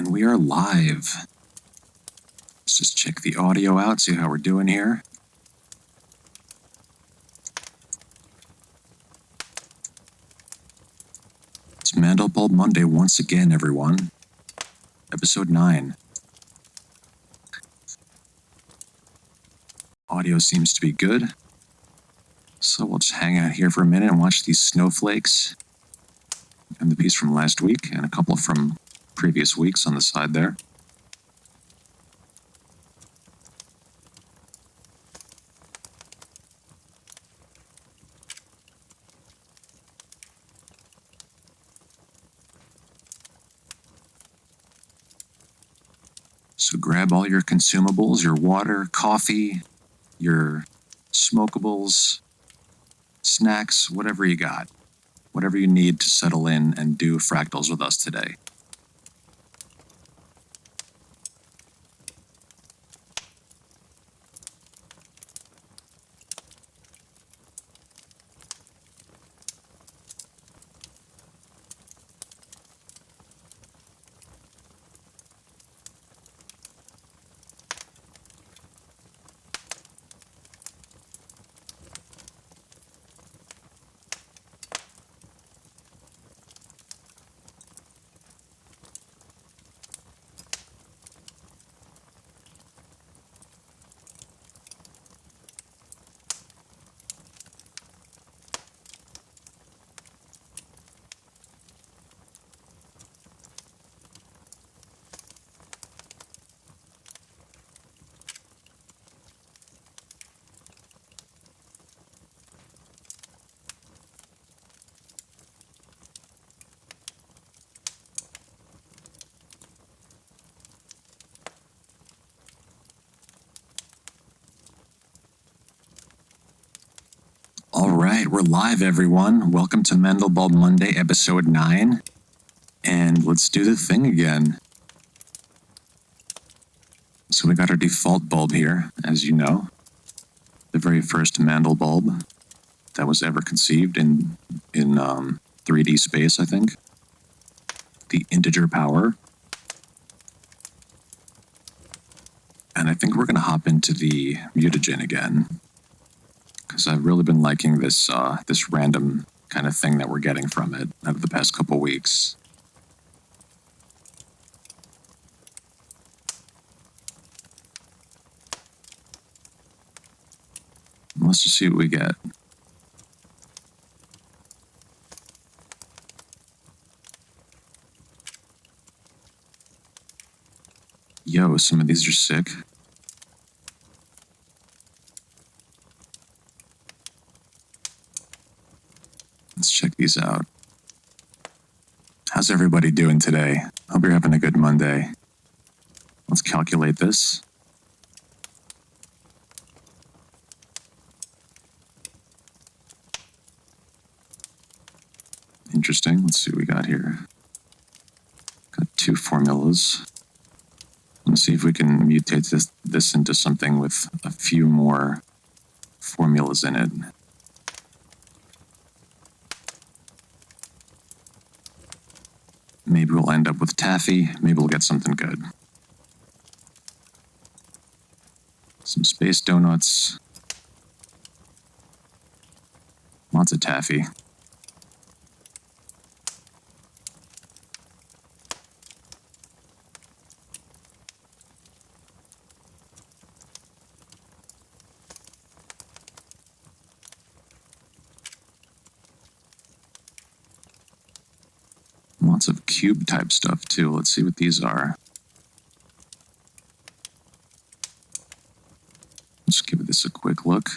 And we are live. Let's just check the audio out, see how we're doing here. It's Mandelbulb Monday once again, everyone. Episode 9. Audio seems to be good. So we'll just hang out here for a minute and watch these snowflakes. And the piece from last week, and a couple from previous weeks on the side there. So grab all your consumables, your water, coffee, your smokables, snacks, whatever you got. Whatever you need to settle in and do fractals with us today. All right, we're live, everyone. Welcome to Mandelbulb Monday, episode 9. And let's do the thing again. So we got our default bulb here, as you know. The very first Mandelbulb that was ever conceived in 3D space, I think. The integer power. And I think we're going to hop into the mutagen again. Because I've really been liking this random kind of thing that we're getting from it out of the past couple weeks. Let's just see what we get. Yo, some of these are sick. Let's check these out. How's everybody doing today? Hope you're having a good Monday. Let's calculate this. Interesting. Let's see what we got here. Got 2 formulas. Let's see if we can mutate this into something with a few more formulas in it. Maybe we'll end up with taffy. Maybe we'll get something good. Some space donuts. Lots of taffy. Lots of cube type stuff too. Let's see what these are. Let's give this a quick look.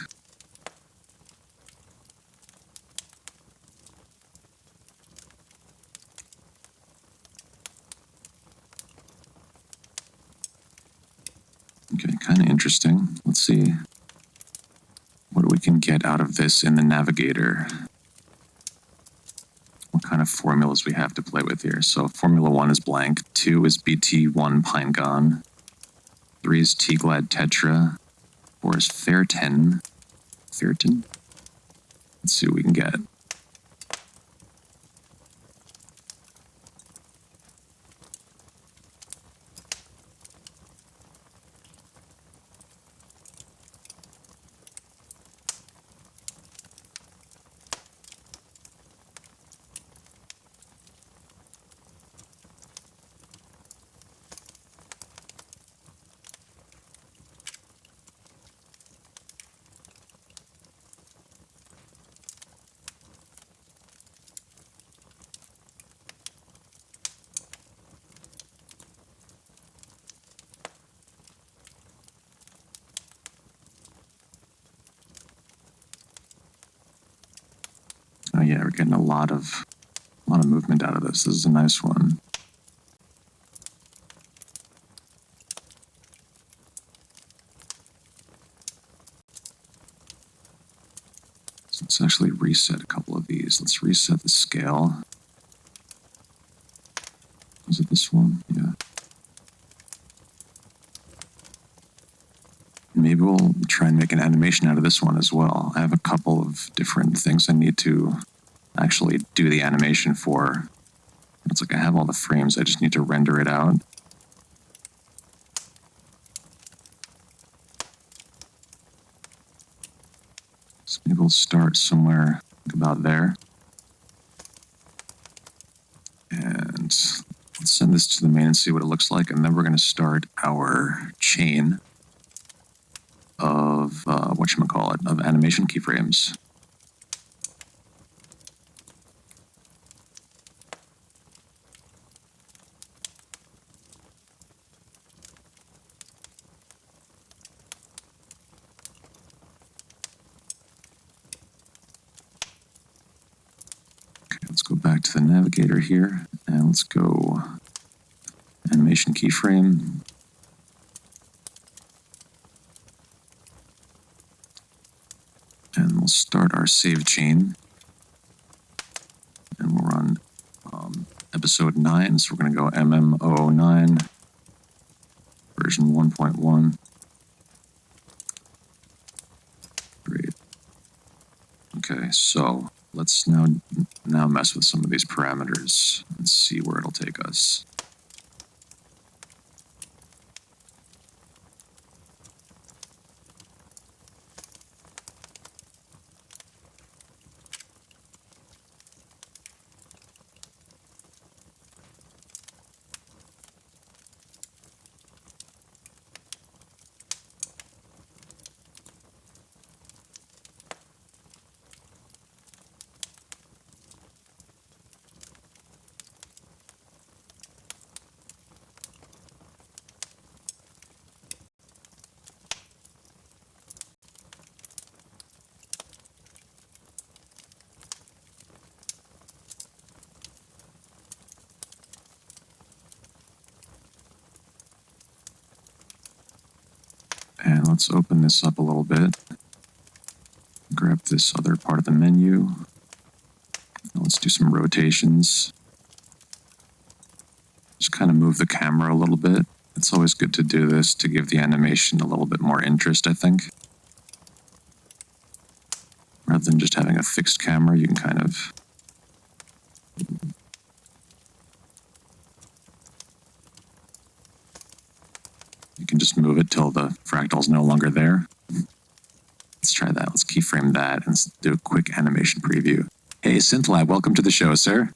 Okay, kind of interesting. Let's see what we can get out of this in the navigator. What kind of formulas we have to play with here. So formula 1 is blank, 2 is BT1 Pinegon, 3 is T-Glad Tetra, 4 is Ferritin. Let's see what we can get. yeah, we're getting a lot of movement out of this. This is a nice one. So let's actually reset a couple of these. Let's reset the scale. Was it this one? Yeah. Maybe we'll try and make an animation out of this one as well. I have a couple of different things I need to actually do the animation for. It's like I have all the frames, I just need to render it out. So maybe we'll start somewhere about there. And let's send this to the main and see what it looks like, and then we're going to start our chain of, of animation keyframes. Let's go back to the navigator here, and let's go animation keyframe. And we'll start our save chain. And we're on episode 9, so we're going to go MM009, version 1.1. Great. Okay, so let's now mess with some of these parameters and see where it'll take us. And let's open this up a little bit. Grab this other part of the menu. Now let's do some rotations. Just kind of move the camera a little bit. It's always good to do this to give the animation a little bit more interest, I think. Rather than just having a fixed camera, you can kind of just move it till the fractal's no longer there. Let's try that. Let's keyframe that and let's do a quick animation preview. Hey, SynthLab, welcome to the show, sir.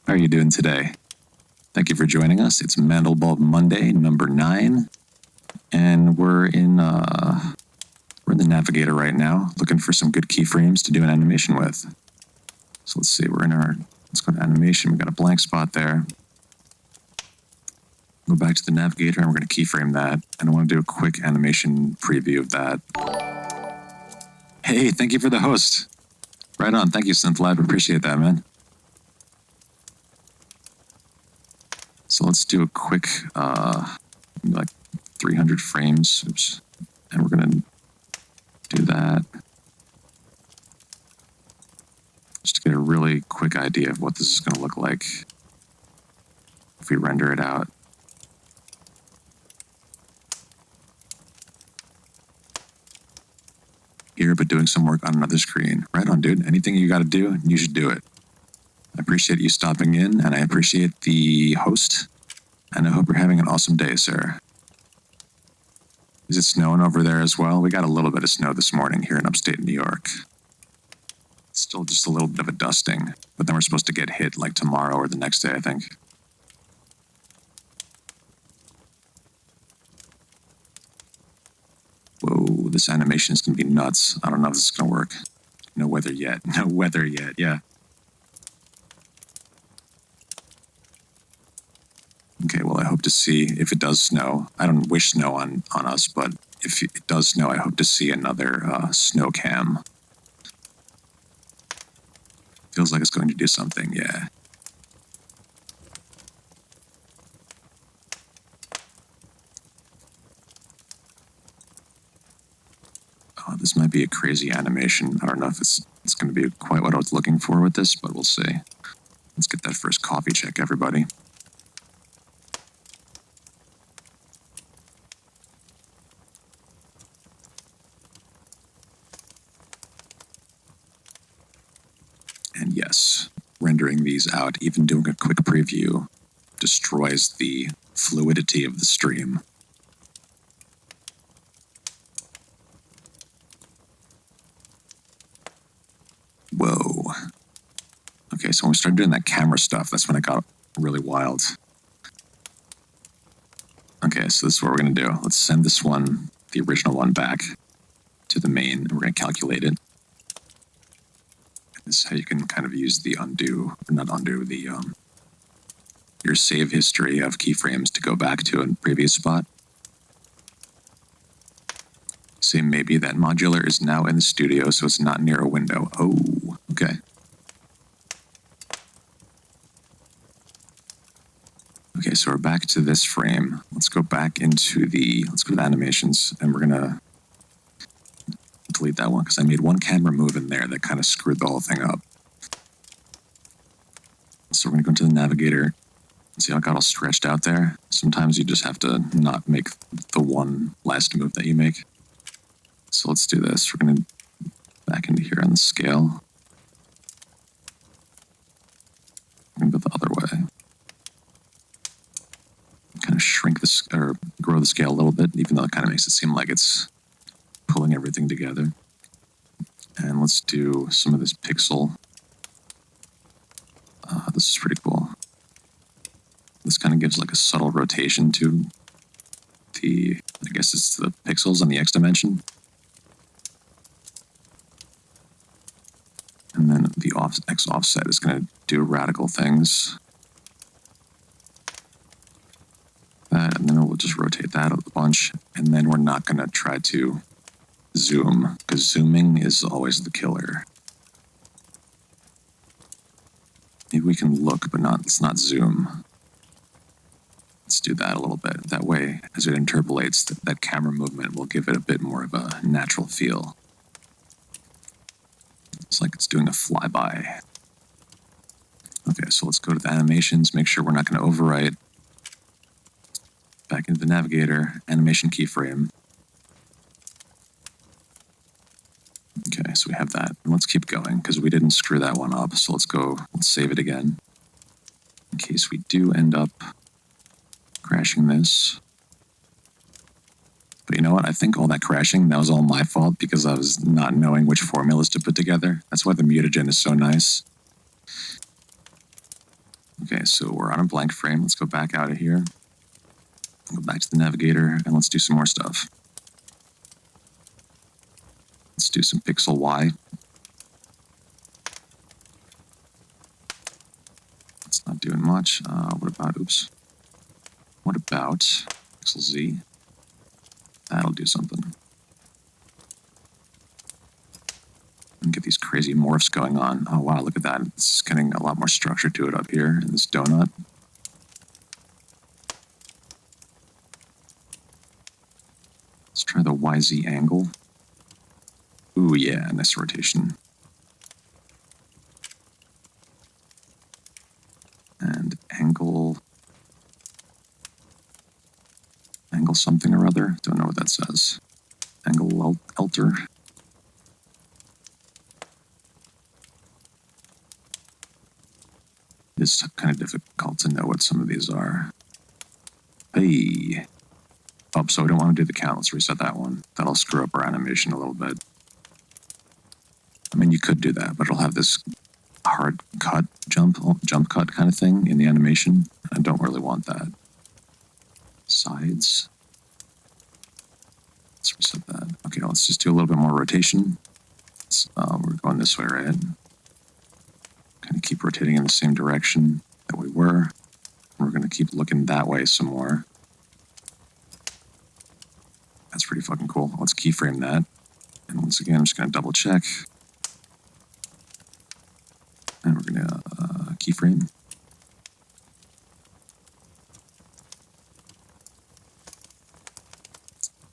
How are you doing today? Thank you for joining us. It's Mandelbulb Monday, number 9, and we're in the navigator right now, looking for some good keyframes to do an animation with. So let's see. Let's go to animation. We got a blank spot there. Go back to the navigator, and we're going to keyframe that. And I want to do a quick animation preview of that. Hey, thank you for the host. Right on. Thank you, SynthLab. Appreciate that, man. So let's do a quick, like 300 frames. Oops. And we're going to do that. Just to get a really quick idea of what this is going to look like if we render it out. Here, but doing some work on another screen. Right on, dude. Anything you got to do, you should do it. I appreciate you stopping in, and I appreciate the host. And I hope you're having an awesome day, sir. Is it snowing over there as well? We got a little bit of snow this morning here in upstate New York. It's still just a little bit of a dusting, but then we're supposed to get hit like tomorrow or the next day, I think. Whoa, this animation is going to be nuts. I don't know if this is going to work. No weather yet. No weather yet, yeah. Okay, well, I hope to see if it does snow. I don't wish snow on us, but if it does snow, I hope to see another snow cam Feels like it's going to do something, yeah. Oh, this might be a crazy animation. I don't know if it's going to be quite what I was looking for with this, but we'll see. Let's get that first coffee check, everybody. And yes, rendering these out, even doing a quick preview, destroys the fluidity of the stream. Whoa. Okay, so when we started doing that camera stuff, that's when it got really wild. Okay, so this is what we're going to do. Let's send this one, the original one, back to the main, and we're going to calculate it. This is how you can kind of use the undo, or not undo, the your save history of keyframes to go back to a previous spot. Say maybe that modular is now in the studio, so it's not near a window. Oh, okay. Okay, so we're back to this frame. Let's go back into let's go to the animations, and we're gonna delete that one because I made one camera move in there that kind of screwed the whole thing up. So we're gonna go into the navigator. See how it got all stretched out there? Sometimes you just have to not make the one last move that you make. So let's do this. We're gonna back into here on the scale. We're gonna go the other way. Kind of shrink this, or grow the scale a little bit, even though it kind of makes it seem like it's pulling everything together. And let's do some of this pixel. This is pretty cool. This kind of gives like a subtle rotation to I guess it's the pixels on the X dimension. And then the X offset is going to do radical things. And then we'll just rotate that a bunch. And then we're not going to try to zoom, because zooming is always the killer. Maybe we can look, but let's not zoom. Let's do that a little bit. That way, as it interpolates, that camera movement will give it a bit more of a natural feel. It's like it's doing a flyby. Okay, so let's go to the animations, make sure we're not going to overwrite. Back into the navigator, animation keyframe. Okay, so we have that. And let's keep going, because we didn't screw that one up. So let's save it again. In case we do end up crashing this. But you know what? I think all that crashing, that was all my fault, because I was not knowing which formulas to put together. That's why the mutagen is so nice. Okay, so we're on a blank frame. Let's go back out of here. Go back to the navigator, and let's do some more stuff. Let's do some pixel Y. It's not doing much. What about pixel Z? That'll do something. And get these crazy morphs going on. Oh wow, look at that. It's getting a lot more structure to it up here in this donut. Let's try the YZ angle. Ooh, yeah, nice rotation. And angle something or other. Don't know what that says. Angle alter. It's kind of difficult to know what some of these are. Hey. Oh, so we don't want to do the count. Let's reset that one. That'll screw up our animation a little bit. I mean, you could do that, but it'll have this hard cut, jump cut kind of thing in the animation. I don't really want that. Sides. Let's reset that. Okay, let's just do a little bit more rotation. We're going this way, right? Kind of keep rotating in the same direction that we were. We're going to keep looking that way some more. That's pretty fucking cool. Let's keyframe that. And once again, I'm just going to double check. And keyframe.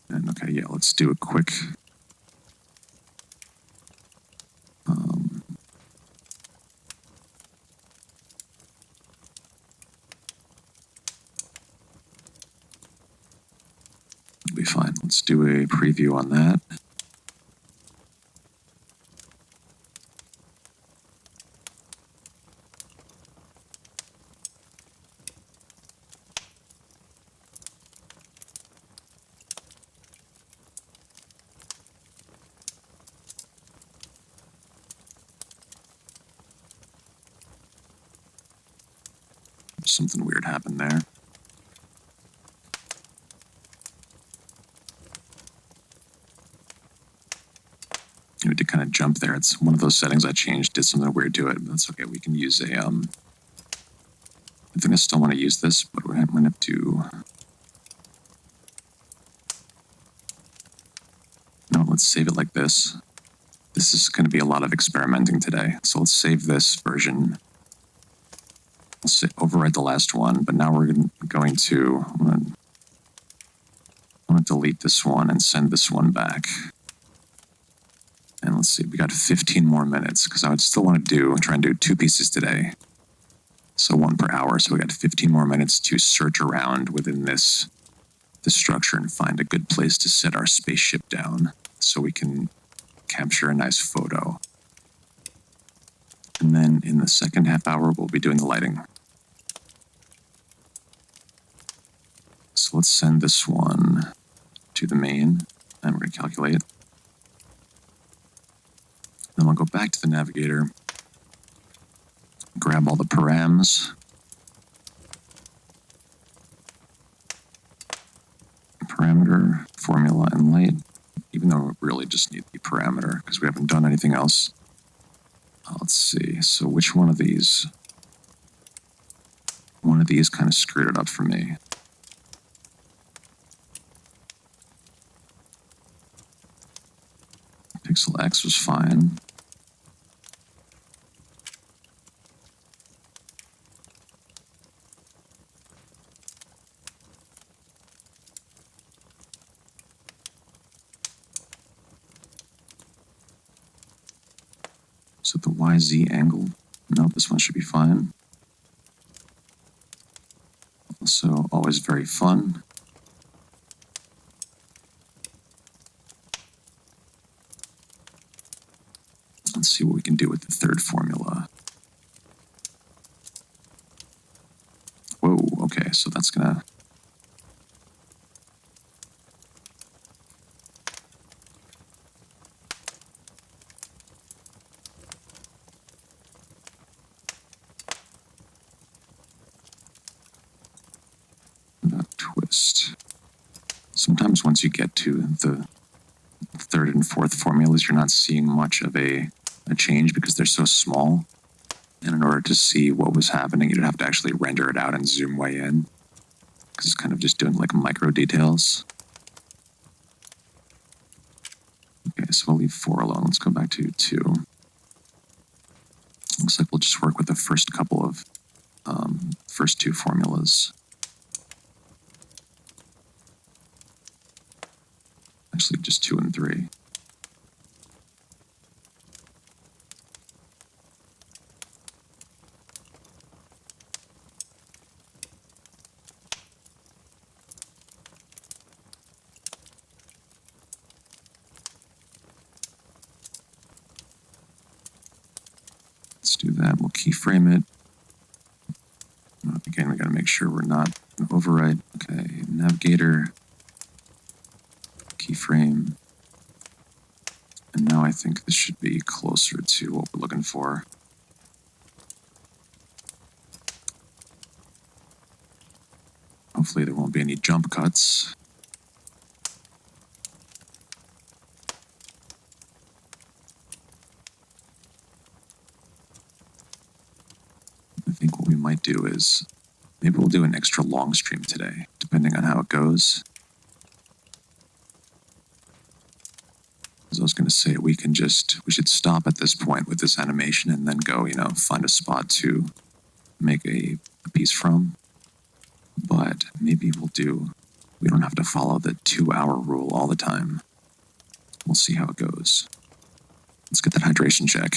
And okay, yeah, let's do a quick it'll be fine. Let's do a preview on that. Something weird happened there. We did kind of jump there. It's one of those settings I changed, did something weird to it, but that's okay. We can use a, I think I still want to use this, but we're going to have to, no, let's save it like this. This is going to be a lot of experimenting today. So let's save this version. Let's overwrite the last one, but now we're going to, I'm going to delete this one and send this one back. And let's see, we got 15 more minutes because I would still want to try and do 2 pieces today. So 1 per hour. So we got 15 more minutes to search around within this structure and find a good place to set our spaceship down so we can capture a nice photo. And then in the second half hour, we'll be doing the lighting. So let's send this one to the main, and we're going to calculate. Then we'll go back to the navigator, grab all the params, parameter, formula, and light, even though we really just need the parameter because we haven't done anything else. Let's see, so which one of these? One of these kind of screwed it up for me. Pixel X was fine. So the YZ angle, no, this one should be fine. Also, always very fun. Let's see what we can do with the third formula. Whoa, okay, so that's gonna... twist. Sometimes once you get to the third and fourth formulas, you're not seeing much of a change because they're so small. And in order to see what was happening, you'd have to actually render it out and zoom way in. Because it's kind of just doing like micro details. Okay, so we'll leave 4 alone. Let's go back to 2. Looks like we'll just work with the first couple of, first 2 formulas. Actually, just 2 and 3. Let's do that. We'll keyframe it. Again, we got to make sure we're not going to overwrite. Okay, navigator, keyframe. And now I think this should be closer to what we're looking for. Hopefully there won't be any jump cuts. I think what we might do is maybe we'll do an extra long stream today, depending on how it goes. As I was going to say, we should stop at this point with this animation and then go, find a spot to make a piece from, but maybe we don't have to follow the 2-hour rule all the time. We'll see how it goes. Let's get that hydration check.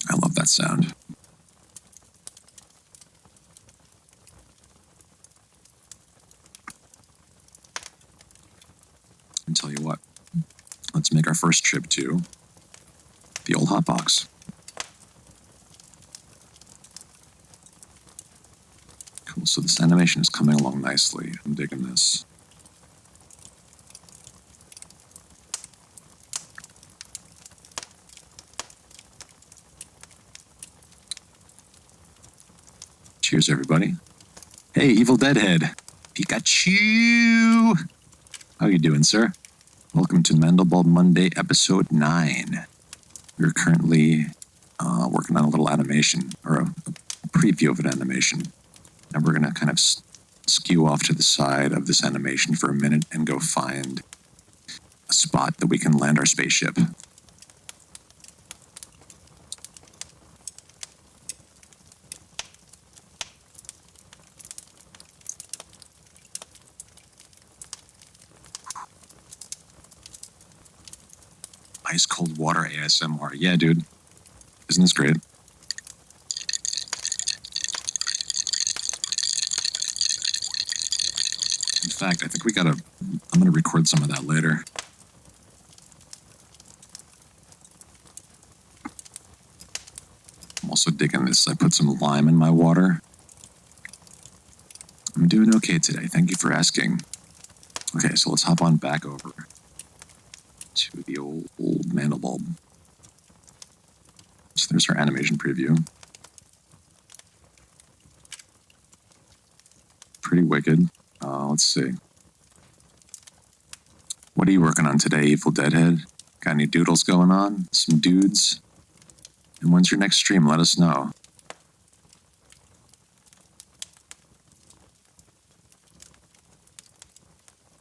I love that sound. And tell you what, let's make our first trip to the old hot box. Cool, so this animation is coming along nicely. I'm digging this. Cheers, everybody. Hey, Evil Deadhead. Pikachu! How you doing, sir? Welcome to Mandelbulb Monday, episode 9. We're currently working on a little animation, or a preview of an animation. And we're going to kind of skew off to the side of this animation for a minute and go find a spot that we can land our spaceship. Ice cold water ASMR. Yeah, dude. Isn't this great? In fact, I think I'm going to record some of that later. I'm also digging this. I put some lime in my water. I'm doing okay today. Thank you for asking. Okay, so let's hop on back over to the old Mandelbulb. So there's our animation preview. Pretty wicked. Let's see. What are you working on today, Evil Deadhead? Got any doodles going on? Some dudes? And when's your next stream? Let us know.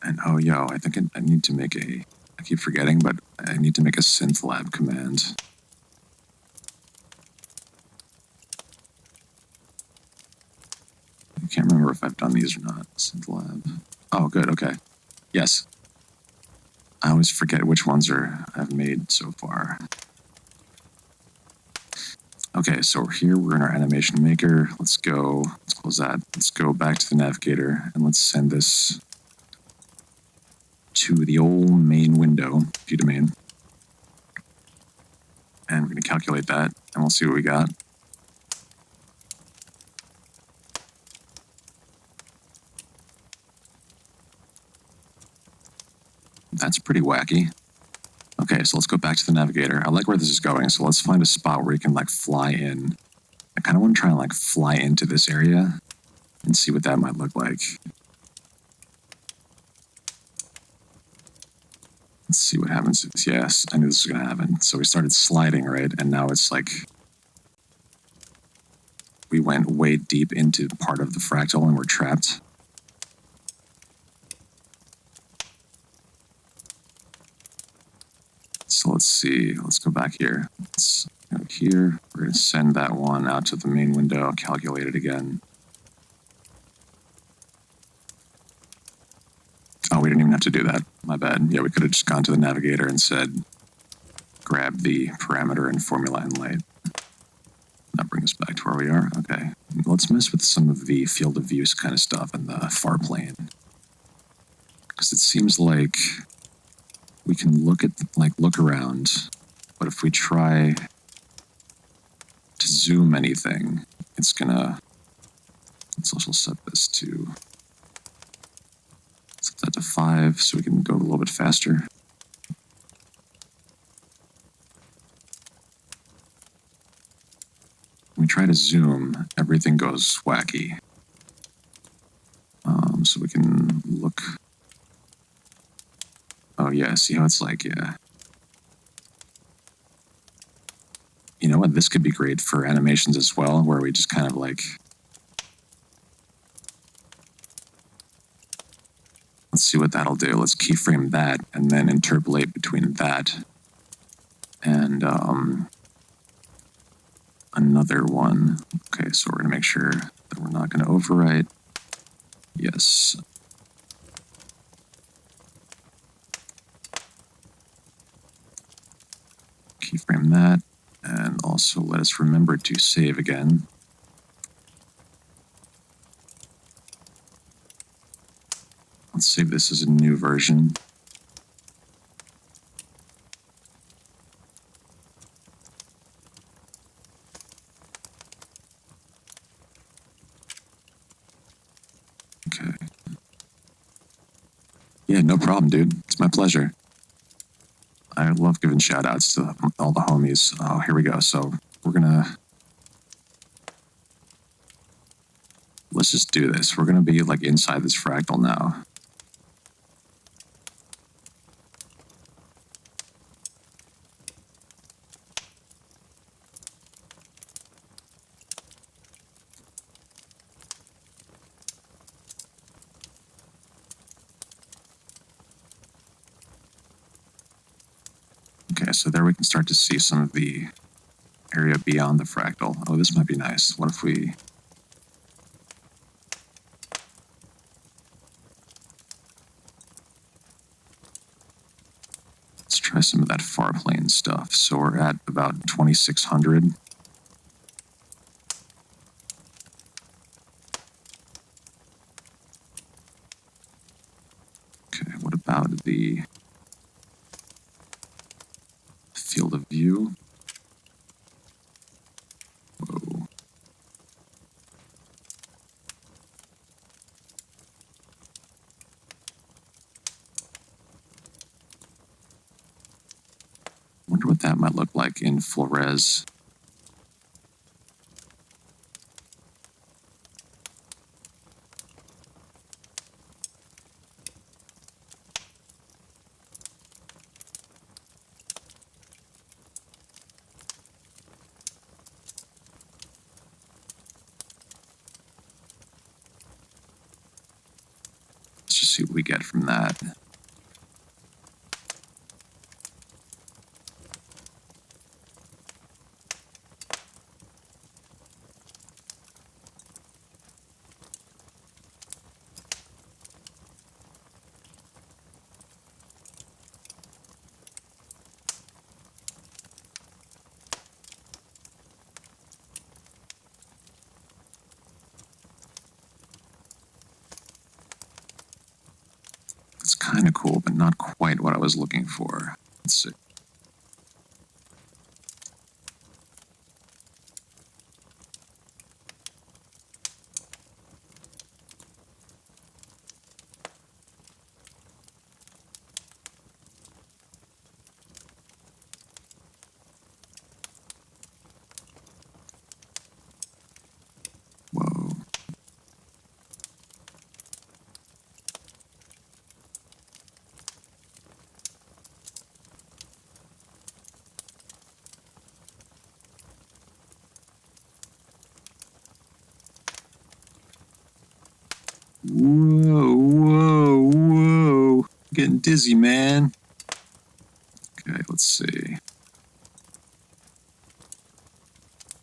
And oh, yo, I think I need to make I keep forgetting, but I need to make a synth lab command. I can't remember if I've done these or not. Synth lab. Oh, good. Okay. Yes. I always forget which ones I've made so far. Okay, so we're here. We're in our animation maker. Let's go. Let's close that. Let's go back to the navigator and let's send this to the old main window, view to main. And we're going to calculate that and we'll see what we got. That's pretty wacky. Okay, so let's go back to the navigator. I like where this is going, so let's find a spot where you can like fly in. I kind of want to try and like fly into this area and see what that might look like. Let's see what happens. Yes, I knew this was going to happen. So we started sliding, right? And now it's like we went way deep into part of the fractal and we're trapped. So let's see. Let's go back here. Let's go here. We're going to send that one out to the main window, calculate it again. Oh, we didn't even have to do that. My bad. Yeah, we could have just gone to the navigator and said, grab the parameter and formula and light. That brings us back to where we are. Okay. Let's mess with some of the field of view kind of stuff in the far plane. Because it seems like we can look around, but if we try to zoom anything, let's also set that to 5 so we can go a little bit faster. When we try to zoom, everything goes wacky. So we can look. Oh yeah, see how it's like, yeah. You know what, this could be great for animations as well, where we just kind of like, Let's see what that'll do. Let's keyframe that and then interpolate between that and another one. Okay, so we're going to make sure that we're not going to overwrite. Yes. Keyframe that, and also let us remember to save again. Let's save this as a new version. Okay. Yeah, no problem, dude. It's my pleasure. I love giving shout outs to all the homies. Oh, here we go. So we're gonna, let's just do this. We're gonna be like inside this fractal now. Okay, so there we can start to see some of the area beyond the fractal. Oh, this might be nice. What if we... Let's try some of that far plane stuff. So we're at about 2600. Okay, what about the field of view? Whoa. Wonder what that might look like in full res. Let's just see what we get from that. It's kind of cool, but not quite what I was looking for. Let's see. Whoa. Whoa, whoa, whoa. Getting dizzy, man. Okay, let's see.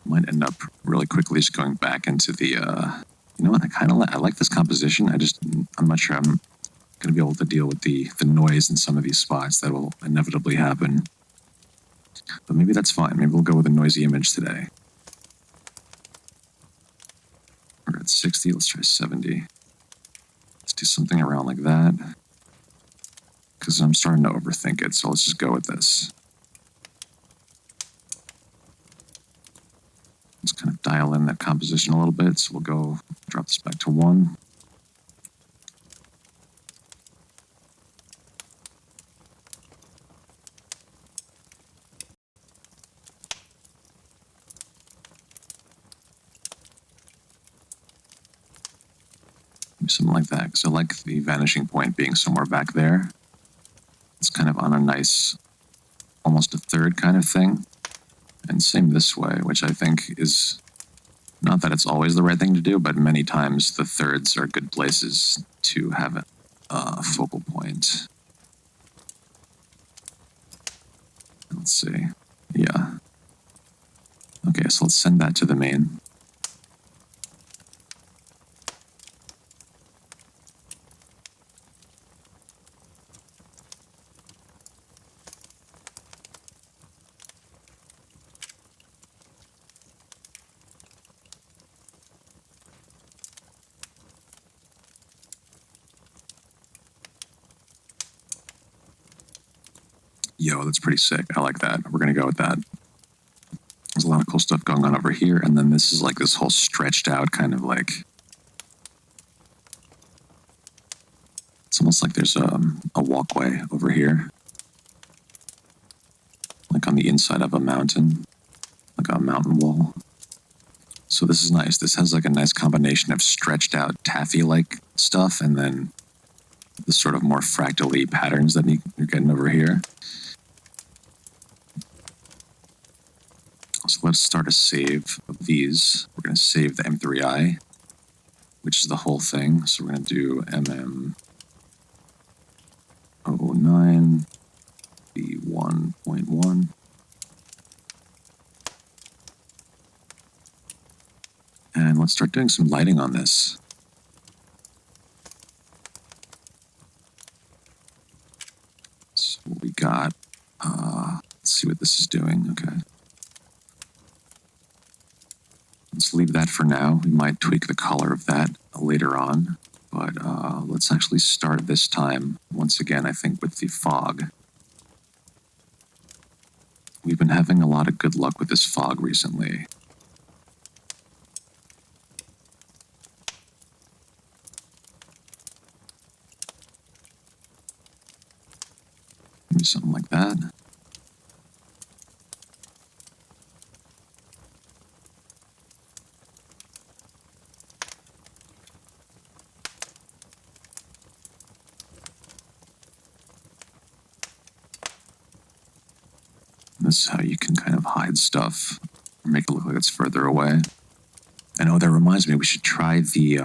Might end up really quickly just going back into the, you know what, I like this composition. I'm not sure I'm going to be able to deal with the noise in some of these spots that will inevitably happen. But maybe that's fine. Maybe we'll go with a noisy image today. We're at 60, let's try 70. Let's do something around like that. Because I'm starting to overthink it, so let's just go with this. Let's kind of dial in that composition a little bit. So we'll go drop this back to 1. Maybe something like that, because I like the vanishing point being somewhere back there. It's kind of on a nice, almost a third kind of thing. And same this way, which I think is, not that it's always the right thing to do, but many times the thirds are good places to have it, focal point. Let's see. Yeah. Okay, so let's send that to the main. Yo, that's pretty sick. I like that. We're going to go with that. There's a lot of cool stuff going on over here. And then this is like this whole stretched out kind of like... It's almost like there's a walkway over here. Like on the inside of a mountain. Like a mountain wall. So this is nice. This has like a nice combination of stretched out taffy-like stuff and then the sort of more fractal-y patterns that you're getting over here. So let's start a save of these. We're going to save the M3I, which is the whole thing. So we're going to do MM09 B1.1. And let's start doing some lighting on this. So what we got, let's see what this is doing. Okay. Let's leave that for now. We might tweak the color of that later on, but let's actually start this time, once again, I think, with the fog. We've been having a lot of good luck with this fog recently. Maybe something like that. This is how you can kind of hide stuff or make it look like it's further away. And oh, that reminds me, we should try the,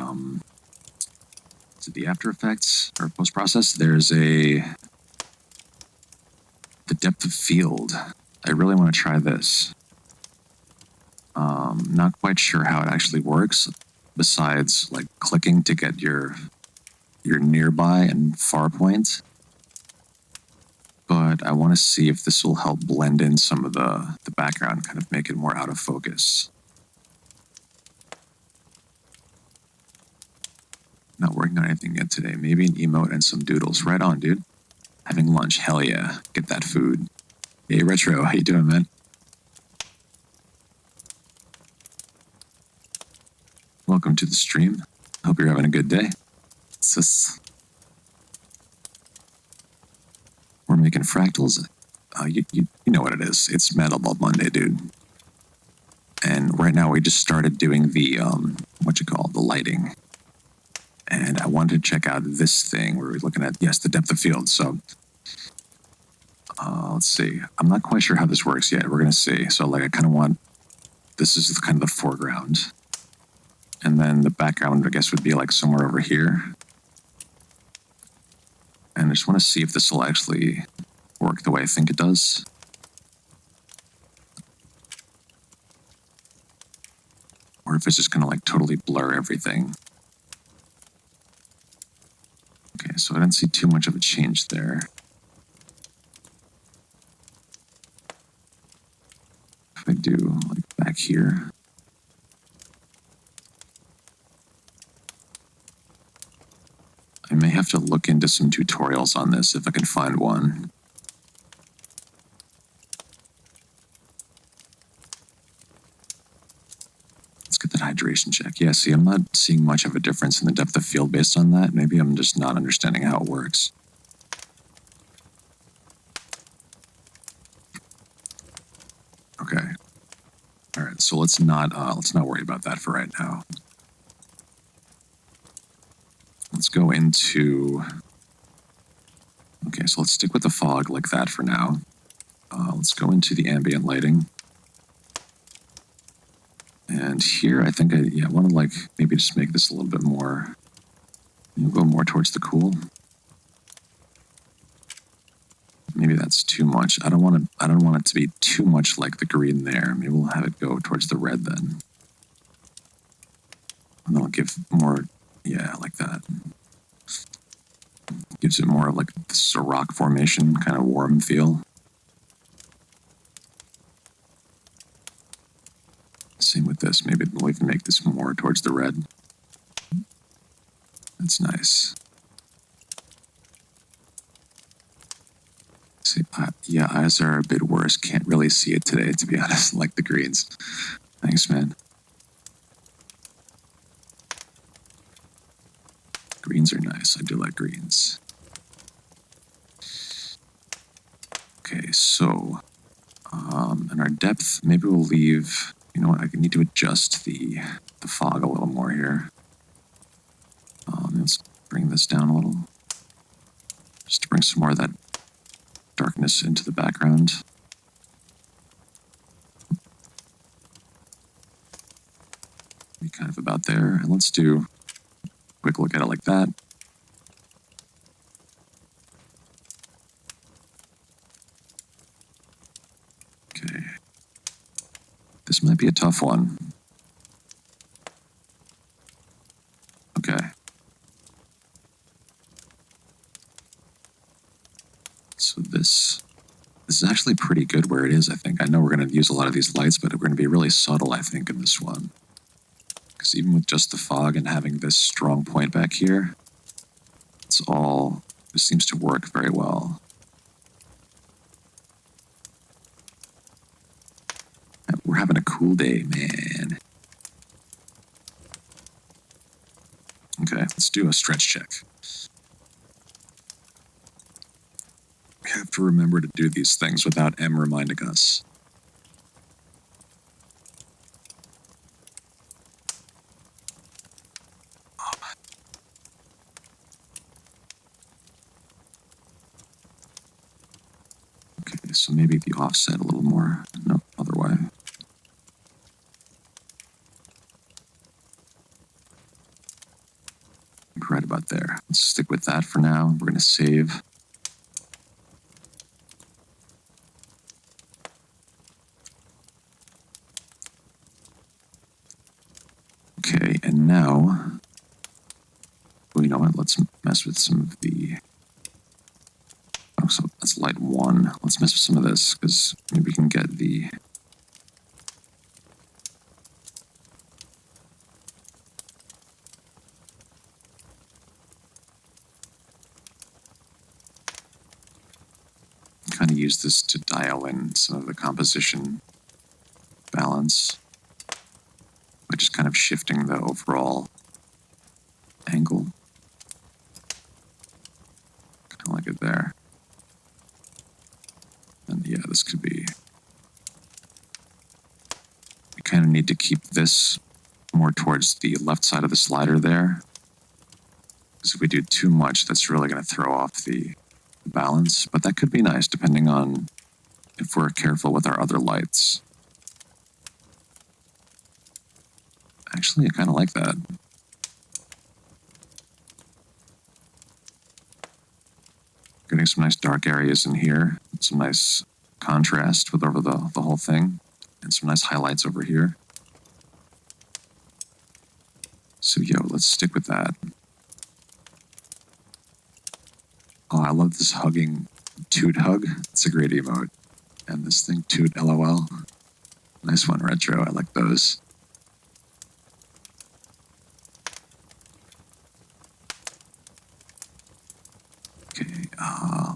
is it the After Effects or post-process? There's the depth of field. I really want to try this. Not quite sure how it actually works, besides like clicking to get your nearby and far point. But I want to see if this will help blend in some of the background, kind of make it more out of focus. Not working on anything yet today. Maybe an emote and some doodles. Right on, dude. Having lunch. Hell yeah. Get that food. Hey, Retro. How you doing, man? Welcome to the stream. Hope you're having a good day. We're making fractals. You know what it is. It's Mandelbulb Monday, dude. And right now we just started doing the, the lighting. And I wanted to check out this thing where we're looking at, yes, the depth of field. So, let's see. I'm not quite sure how this works yet. We're going to see. So, like, I kind of want, this is kind of the foreground. And then the background, I guess, would be like somewhere over here. And I just want to see if this will actually work the way I think it does. Or if it's just going to like totally blur everything. Okay, so I didn't see too much of a change there. If I do like back here. I may have to look into some tutorials on this if I can find one. Let's get that hydration check. Yeah, see, I'm not seeing much of a difference in the depth of field based on that. Maybe I'm just not understanding how it works. Okay. All right, so let's not worry about that for right now. Let's go into, okay, so let's stick with the fog like that for now. Let's go into the ambient lighting. And here, I think I want to like maybe just make this a little bit more, go more towards the cool. maybe that's too much. I don't want it to be too much like the green there. Maybe we'll have it go towards the red then. And then I'll give more, yeah, like that. Gives it more of like this a rock formation, kind of warm feel. Same with this. Maybe we'll even make this more towards the red. That's nice. See, yeah, eyes are a bit worse. Can't really see it today, to be honest, like the greens. Thanks, man. Greens are nice. I do like greens. Okay, so, in our depth, maybe we'll leave, you know what, I need to adjust the fog a little more here. Let's bring this down a little, just to bring some more of that darkness into the background. Be kind of about there, and let's do a quick look at it like that. Okay. This might be a tough one. Okay. So this is actually pretty good where it is, I think. I know we're going to use a lot of these lights, but we're going to be really subtle, I think, in this one. Because even with just the fog and having this strong point back here, it seems to work very well. We're having a cool day, man. Okay, let's do a stretch check. We have to remember to do these things without M reminding us. Okay, so maybe the offset a little more. No, other way. Right about there. Let's stick with that for now. We're going to save. Okay, and now, well, you know what? Let's mess with some of the. Oh, so that's light one. Let's mess with some of this because maybe we can get the. Kind of use this to dial in some of the composition balance by just kind of shifting the overall angle. Kind of like it there. And yeah, this could be. We kind of need to keep this more towards the left side of the slider there. Because if we do too much, that's really going to throw off the balance, but that could be nice depending on if we're careful with our other lights. Actually, I kind of like that. Getting some nice dark areas in here, some nice contrast with over the whole thing, and some nice highlights over here. So yo, let's stick with that. Oh, I love this hugging toot hug. It's a great emote. And this thing, toot LOL. Nice one, retro. I like those.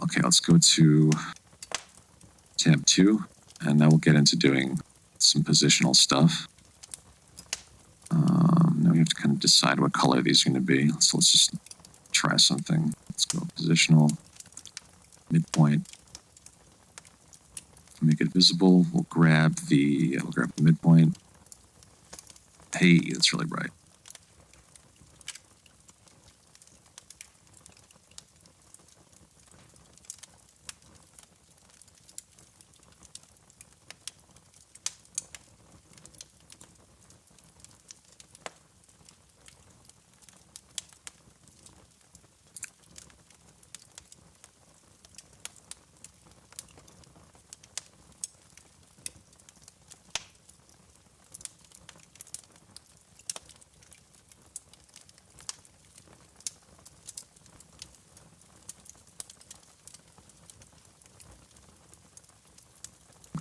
Okay, let's go to tab 2, and now we'll get into doing some positional stuff. Now we have to kind of decide what color these are going to be. So let's just try something. Let's go positional, midpoint. Make it visible. We'll grab the midpoint. Hey, that's really bright.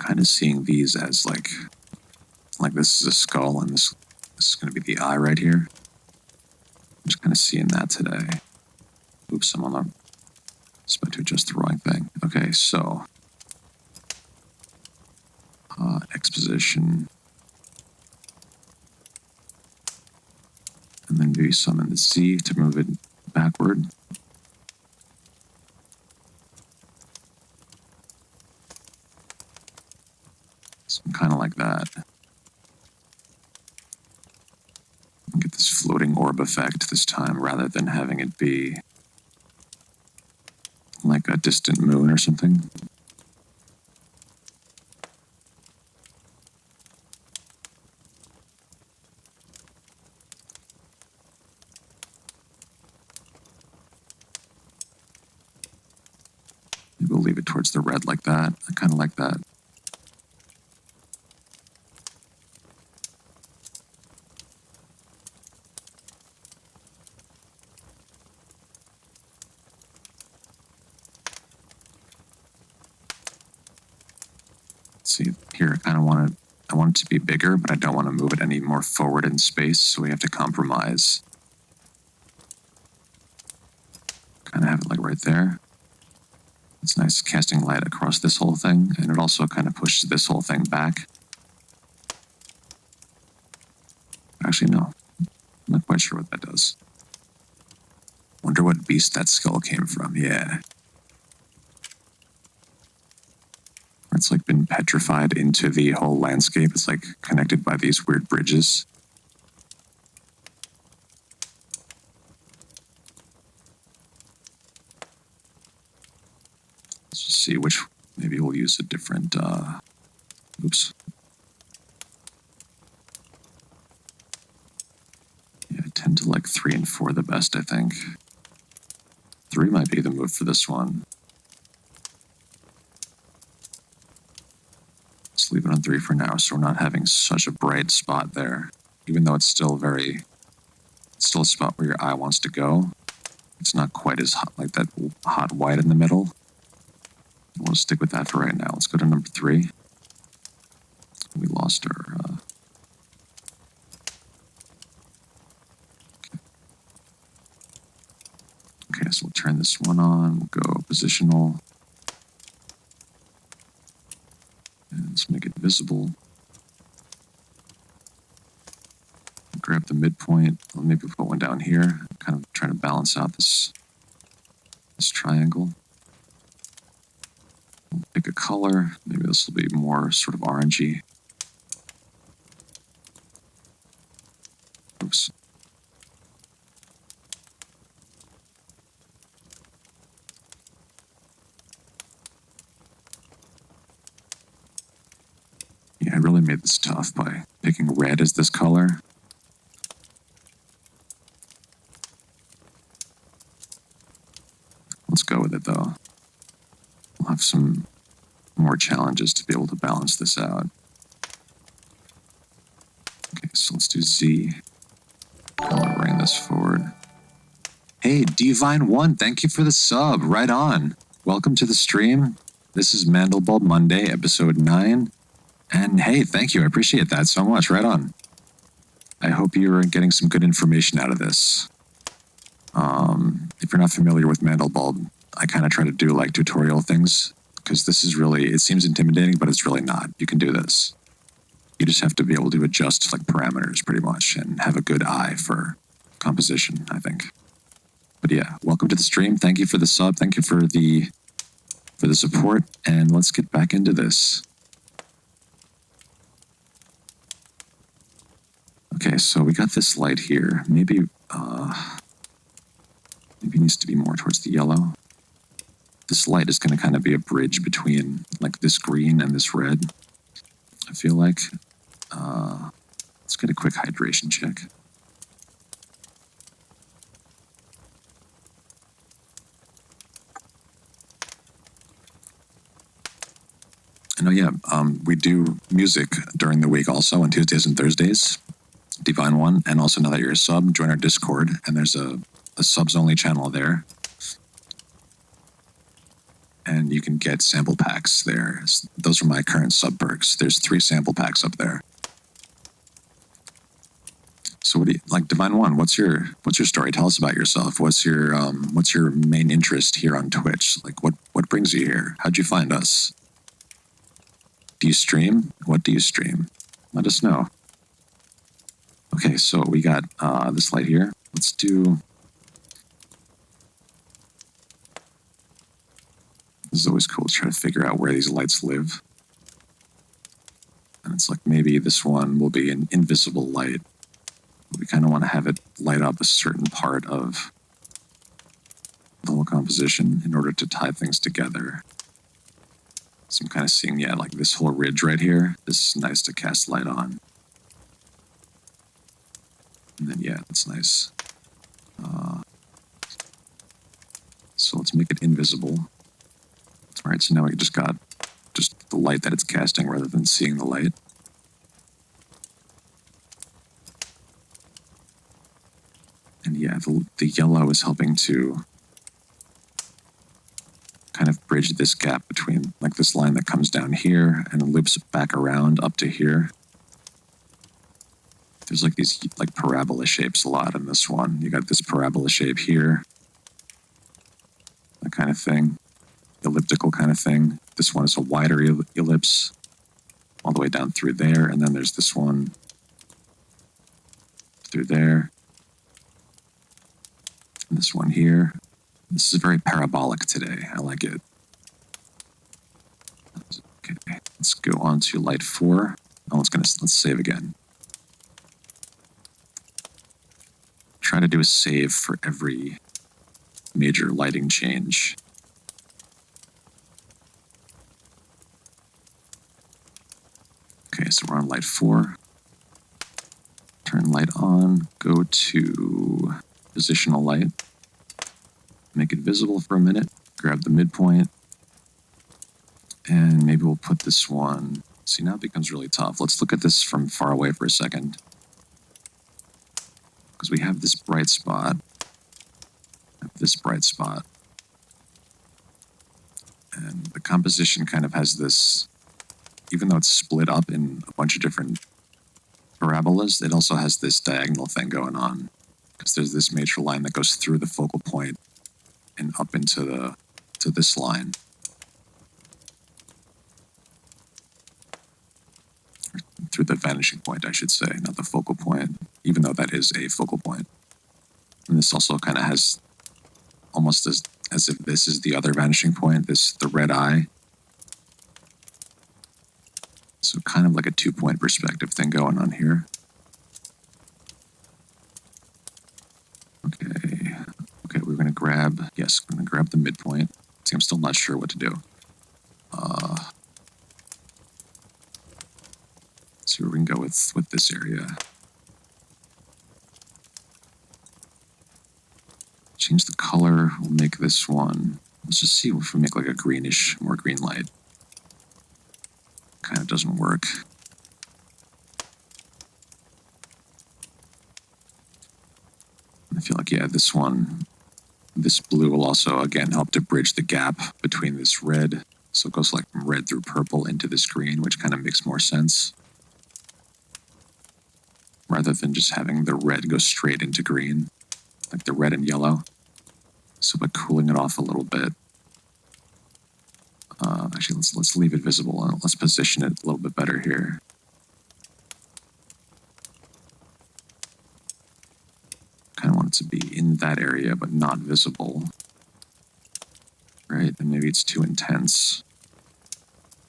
kind of seeing these as like this is a skull and this is going to be the eye right here. I'm just kind of seeing that today. Oops, I'm on the, it's about to adjust the wrong thing. Okay, so exposition, and then maybe summon the Z to move it backward. So kind of like that. Get this floating orb effect this time rather than having it be like a distant moon or something. Maybe we'll leave it towards the red like that. I kind of like that. See here, I want it to be bigger, but I don't want to move it any more forward in space, so we have to compromise. Kind of have it like right there. It's nice casting light across this whole thing, and it also kind of pushes this whole thing back. Actually, no. I'm not quite sure what that does. Wonder what beast that skull came from. Yeah. It's like been petrified into the whole landscape. It's like connected by these weird bridges. Let's just see which, maybe we'll use a different, oops. Yeah, I tend to like 3 and 4 the best, I think. 3 might be the move for this one. Let's leave it on 3 for now, so we're not having such a bright spot there. Even though it's still it's still a spot where your eye wants to go. It's not quite as hot, like that hot white in the middle. We'll stick with that for right now. Let's go to number 3. We lost our, okay, so we'll turn this one on. We'll go positional. And let's make it visible. Grab the midpoint. I'll maybe put one down here. Kind of trying to balance out this triangle. We'll pick a color. Maybe this will be more sort of orangey. Oops. Yeah, I really made this tough by picking red as this color. Let's go with it though. We'll have some more challenges to be able to balance this out. Okay, so let's do Z. I'm gonna bring this forward. Hey, Divine1, thank you for the sub. Right on. Welcome to the stream. This is Mandelbulb Monday, episode 9. And hey, thank you. I appreciate that so much. Right on. I hope you're getting some good information out of this. If you're not familiar with Mandelbulb, I kind of try to do like tutorial things because this is really, it seems intimidating, but it's really not. You can do this. You just have to be able to adjust like parameters pretty much and have a good eye for composition, I think. But yeah, welcome to the stream. Thank you for the sub. Thank you for the support. And let's get back into this. Okay, so we got this light here. Maybe it needs to be more towards the yellow. This light is going to kind of be a bridge between like this green and this red. I feel like. Let's get a quick hydration check. And oh yeah, we do music during the week also on Tuesdays and Thursdays. Divine1, and also now that you're a sub, join our Discord, and there's a subs only channel there. and you can get sample packs there. Those are my current sub perks. There's 3 sample packs up there. So what do you like, Divine One? What's your story? Tell us about yourself. What's your main interest here on Twitch? Like what brings you here? How'd you find us? Do you stream? What do you stream? Let us know. Okay, so we got this light here. Let's do. This is always cool to try to figure out where these lights live. And it's like maybe this one will be an invisible light. We kind of want to have it light up a certain part of the whole composition in order to tie things together. So I'm kind of seeing, yeah, like this whole ridge right here. This is nice to cast light on. And then, yeah, that's nice. So let's make it invisible. All right, so now we just got the light that it's casting rather than seeing the light. And yeah, the yellow is helping to kind of bridge this gap between like this line that comes down here and loops back around up to here. There's like these like parabola shapes a lot in this one. You got this parabola shape here, that kind of thing, elliptical kind of thing. This one is a wider ellipse all the way down through there, and then there's this one through there. And this one here. This is very parabolic today. I like it. Okay, let's go on to light 4. Oh, let's save again. Try to do a save for every major lighting change. Okay, so we're on light 4. Turn light on, go to positional light. Make it visible for a minute, grab the midpoint, and maybe we'll put this one. See, now it becomes really tough. Let's look at this from far away for a second. Because we have this bright spot, and the composition kind of has this, even though it's split up in a bunch of different parabolas, it also has this diagonal thing going on. Because there's this major line that goes through the focal point and up into this line. Or through the vanishing point, I should say, not the focal point, even though that is a focal point. And this also kind of has almost as if this is the other vanishing point, the red eye. So kind of like a 2-point perspective thing going on here. Okay, we're going to grab, yes, I'm going to grab the midpoint. See, I'm still not sure what to do. Let's see where we can go with this area. Change the color, we'll make this one. Let's just see if we make like a greenish, more green light. Kind of doesn't work. I feel like, yeah, this blue will also, again, help to bridge the gap between this red. So it goes like from red through purple into this green, which kind of makes more sense. Rather than just having the red go straight into green, like the red and yellow. So by cooling it off a little bit. Actually, let's leave it visible and let's position it a little bit better here. Kind of want it to be in that area, but not visible. Right? And maybe it's too intense.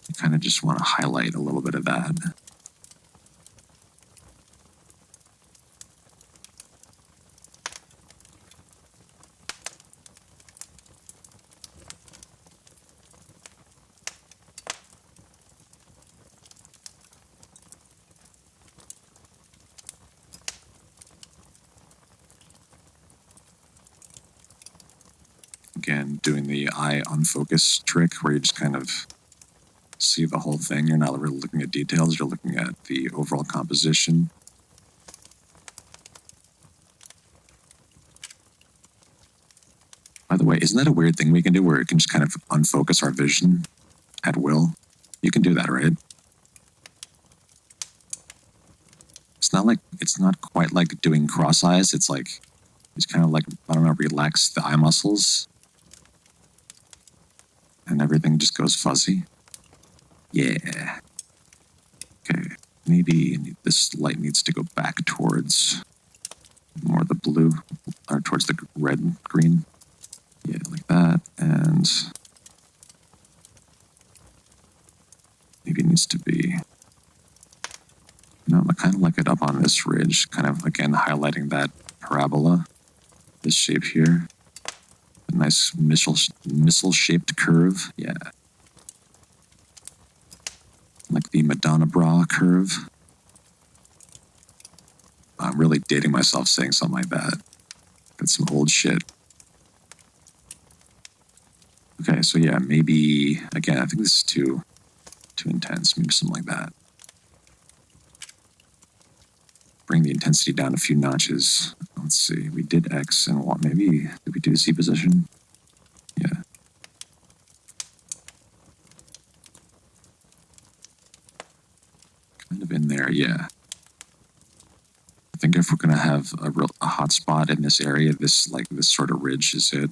You kind of just want to highlight a little bit of that. Again, doing the eye on focus trick where you just kind of see the whole thing. You're not really looking at details, you're looking at the overall composition. By the way, isn't that a weird thing we can do where it can just kind of unfocus our vision at will? You can do that, right? It's not quite like doing cross eyes. It's like, it's kind of like, I don't know, relax the eye muscles and everything just goes fuzzy. Yeah. Okay. Maybe this light needs to go back towards more the blue, or towards the red, green. Yeah, like that. And maybe it needs to be, no, I kind of like it up on this ridge, kind of again highlighting that parabola, this shape here. A nice missile-shaped curve. Yeah. Like the Madonna bra curve. I'm really dating myself saying something like that. That's some old shit. Okay, so yeah, maybe, again, I think this is too intense. Maybe something like that. Bring the intensity down a few notches. Let's see, we did X and what, maybe, did we do C position? Yeah. Kind of in there, yeah. I think if we're gonna have a hot spot in this area, this sort of ridge is it.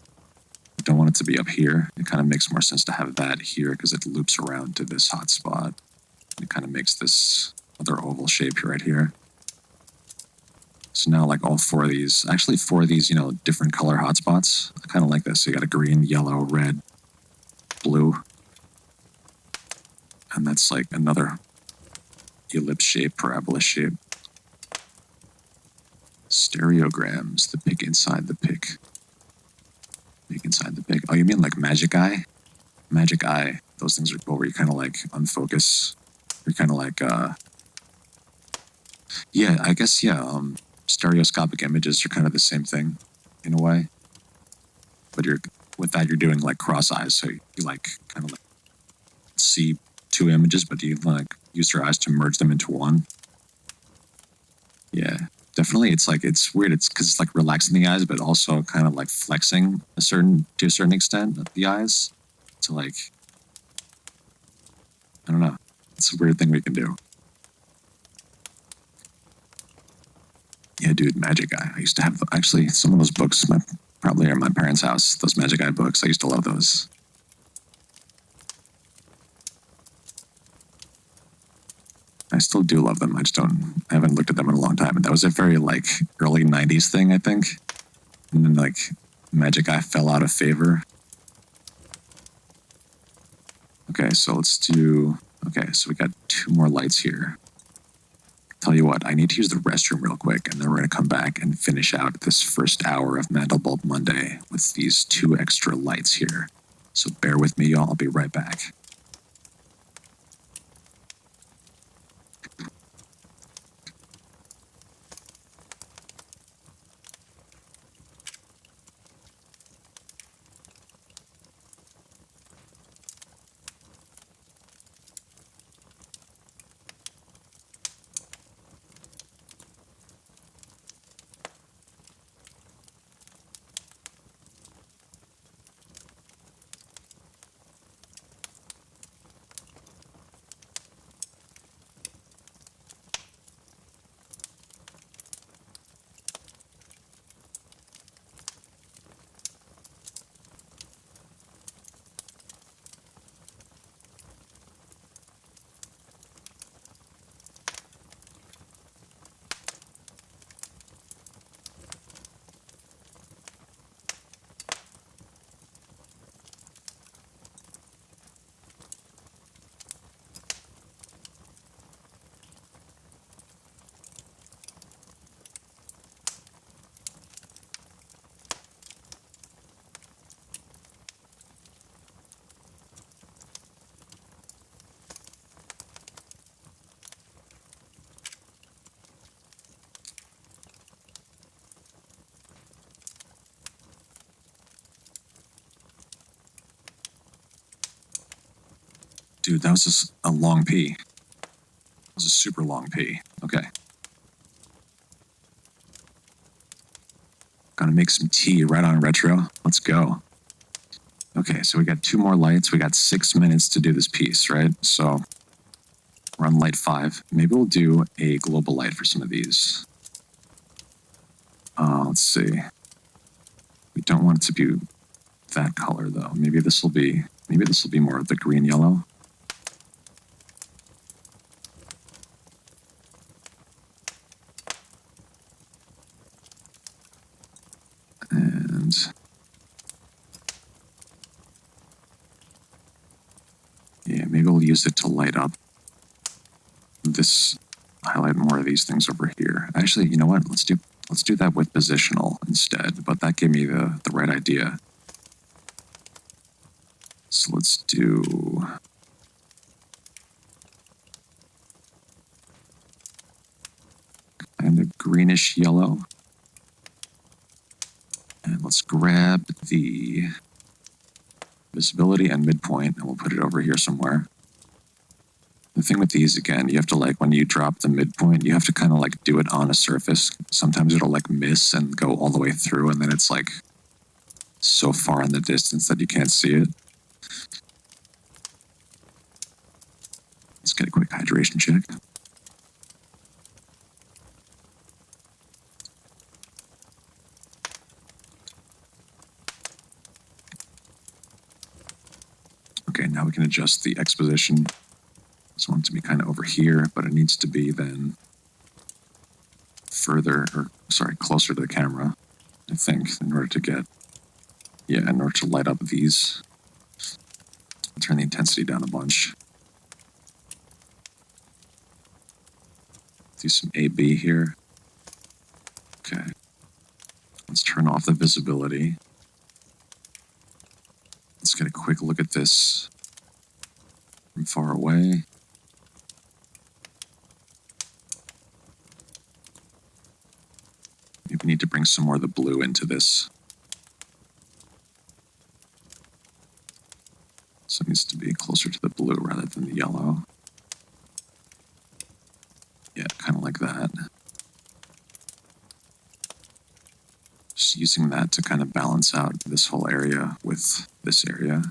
I don't want it to be up here. It kind of makes more sense to have that here because it loops around to this hot spot. It kind of makes this other oval shape right here. So now like all four of these, actually four of these, different color hotspots. I kind of like this. So you got a green, yellow, red, blue. And that's like another ellipse shape, parabola shape. Stereograms, the pic inside the pic. Pic inside the pic. Oh, you mean like Magic Eye? Magic Eye. Those things are cool where you kind of like unfocus. You're kind of like, yeah, I guess, yeah, stereoscopic images are kind of the same thing in a way. But with that, you're doing like cross eyes. So you like kind of like see two images, but you like use your eyes to merge them into one. Yeah, definitely. It's weird. It's because it's like relaxing the eyes, but also kind of like flexing to a certain extent the eyes to like, I don't know. It's a weird thing we can do. Yeah, dude, Magic Eye. I used to have actually some of those books. Probably are at my parents' house. Those Magic Eye books. I used to love those. I still do love them. I haven't looked at them in a long time. And that was a very like early 90s thing, I think. And then like Magic Eye fell out of favor. Okay, so so we got two more lights here. Tell you what, I need to use the restroom real quick, and then we're going to come back and finish out this first hour of Mandelbulb Monday with these two extra lights here. So bear with me, y'all. I'll be right back. Dude, that was just a long pee. That was a super long pee. Okay. Gonna make some tea right on retro. Let's go. Okay, so we got 2 more lights. We got 6 minutes to do this piece, right? So we're on light 5. Maybe we'll do a global light for some of these. Let's see. We don't want it to be that color though. Maybe this will be more of the green yellow. And yeah, maybe we'll use it to light up this, highlight more of these things over here. Actually, you know what? Let's do that with positional instead, but that gave me the right idea. So let's do kind of greenish yellow. And let's grab the visibility and midpoint, and we'll put it over here somewhere. The thing with these, again, you have to, like, when you drop the midpoint, you have to kind of like do it on a surface. Sometimes it'll like miss and go all the way through, and then it's like so far in the distance that you can't see it. Let's get a quick hydration check. Okay, now we can adjust the exposition. This one to be kind of over here, but it needs to be then closer to the camera, I think, in order to light up these. Turn the intensity down a bunch. Do some A/B here. Okay. Let's turn off the visibility. Let's get a quick look at this from far away. Maybe we need to bring some more of the blue into this. So it needs to be closer to the blue rather than the yellow. Yeah, kind of like that. Just using that to kind of balance out this whole area with this area.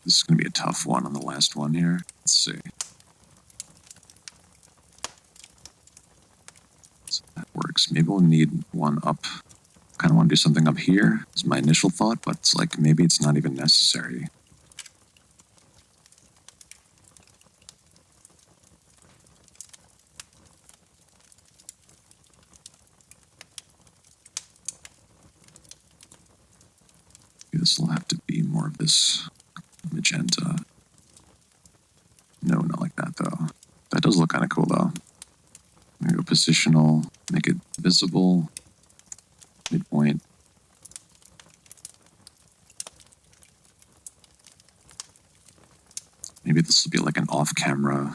This is going to be a tough one on the last one here. Let's see. So that works. Maybe we'll need one up. Kind of want to do something up here, is my initial thought, but it's like maybe it's not even necessary. Maybe this will have to be more of this magenta. No, not like that though. That does look kind of cool though. I'm gonna go positional, make it visible, midpoint. Maybe this will be like an off-camera.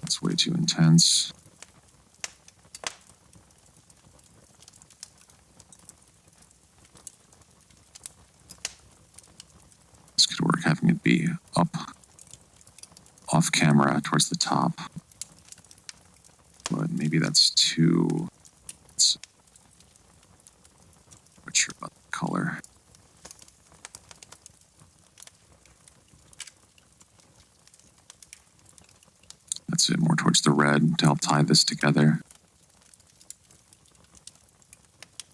That's way too intense. This could work, having it be up, off camera towards the top. But maybe that's too. Not sure about the color. That's it, more towards the red to help tie this together.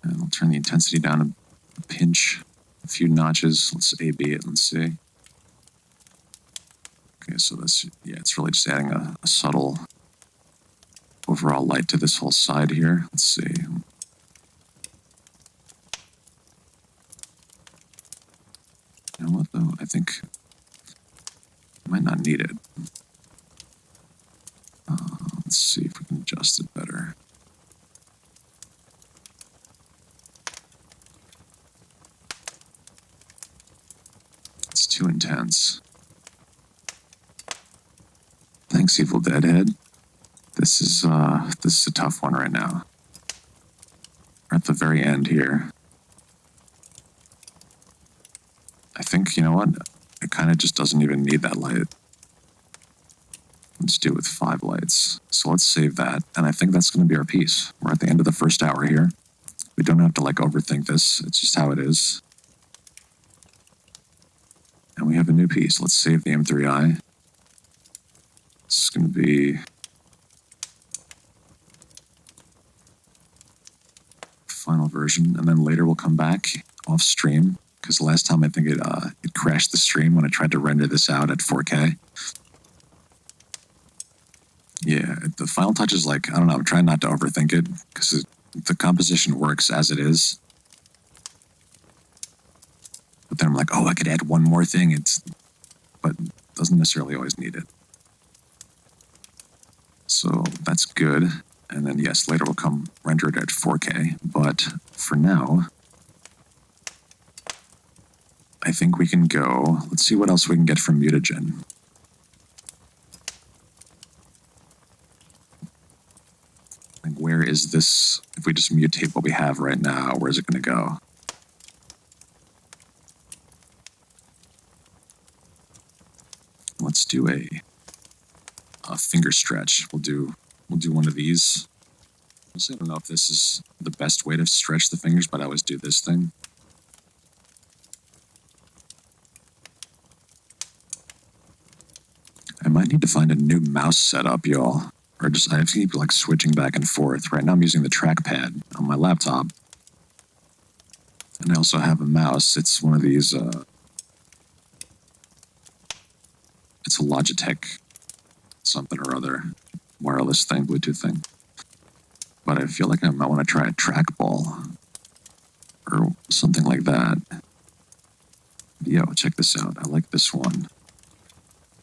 And I'll turn the intensity down a pinch, a few notches. Let's A/B it, let's see. Okay, so it's really just adding a subtle overall light to this whole side here. Let's see. You know what though? I think I might not need it. Let's see if we can adjust it better. Too intense. Thanks, Evil Deadhead. This is a tough one right now. We're at the very end here. I think, you know what? It kind of just doesn't even need that light. Let's do it with 5 lights. So let's save that. And I think that's going to be our piece. We're at the end of the first hour here. We don't have to overthink this. It's just how it is. And we have a new piece. Let's save the M3i. This is going to be final version. And then later we'll come back off stream. Because the last time I think it crashed the stream when I tried to render this out at 4K. Yeah, the final touch is I don't know, I'm trying not to overthink it, because the composition works as it is. But then I'm like, oh, I could add one more thing, but doesn't necessarily always need it. So that's good. And then, yes, later we'll come render it at 4K. But for now, I think we can go, let's see what else we can get from Mutagen. Where is this? If we just mutate what we have right now, where is it going to go? Let's do a finger stretch. We'll do one of these. I don't know if this is the best way to stretch the fingers, but I always do this thing. I might need to find a new mouse setup, y'all. Or just, I have to keep switching back and forth. Right now I'm using the trackpad on my laptop. And I also have a mouse. It's one of these, it's a Logitech something or other. Wireless thing, Bluetooth thing. But I feel like I might want to try a trackball. Or something like that. Yo, check this out. I like this one.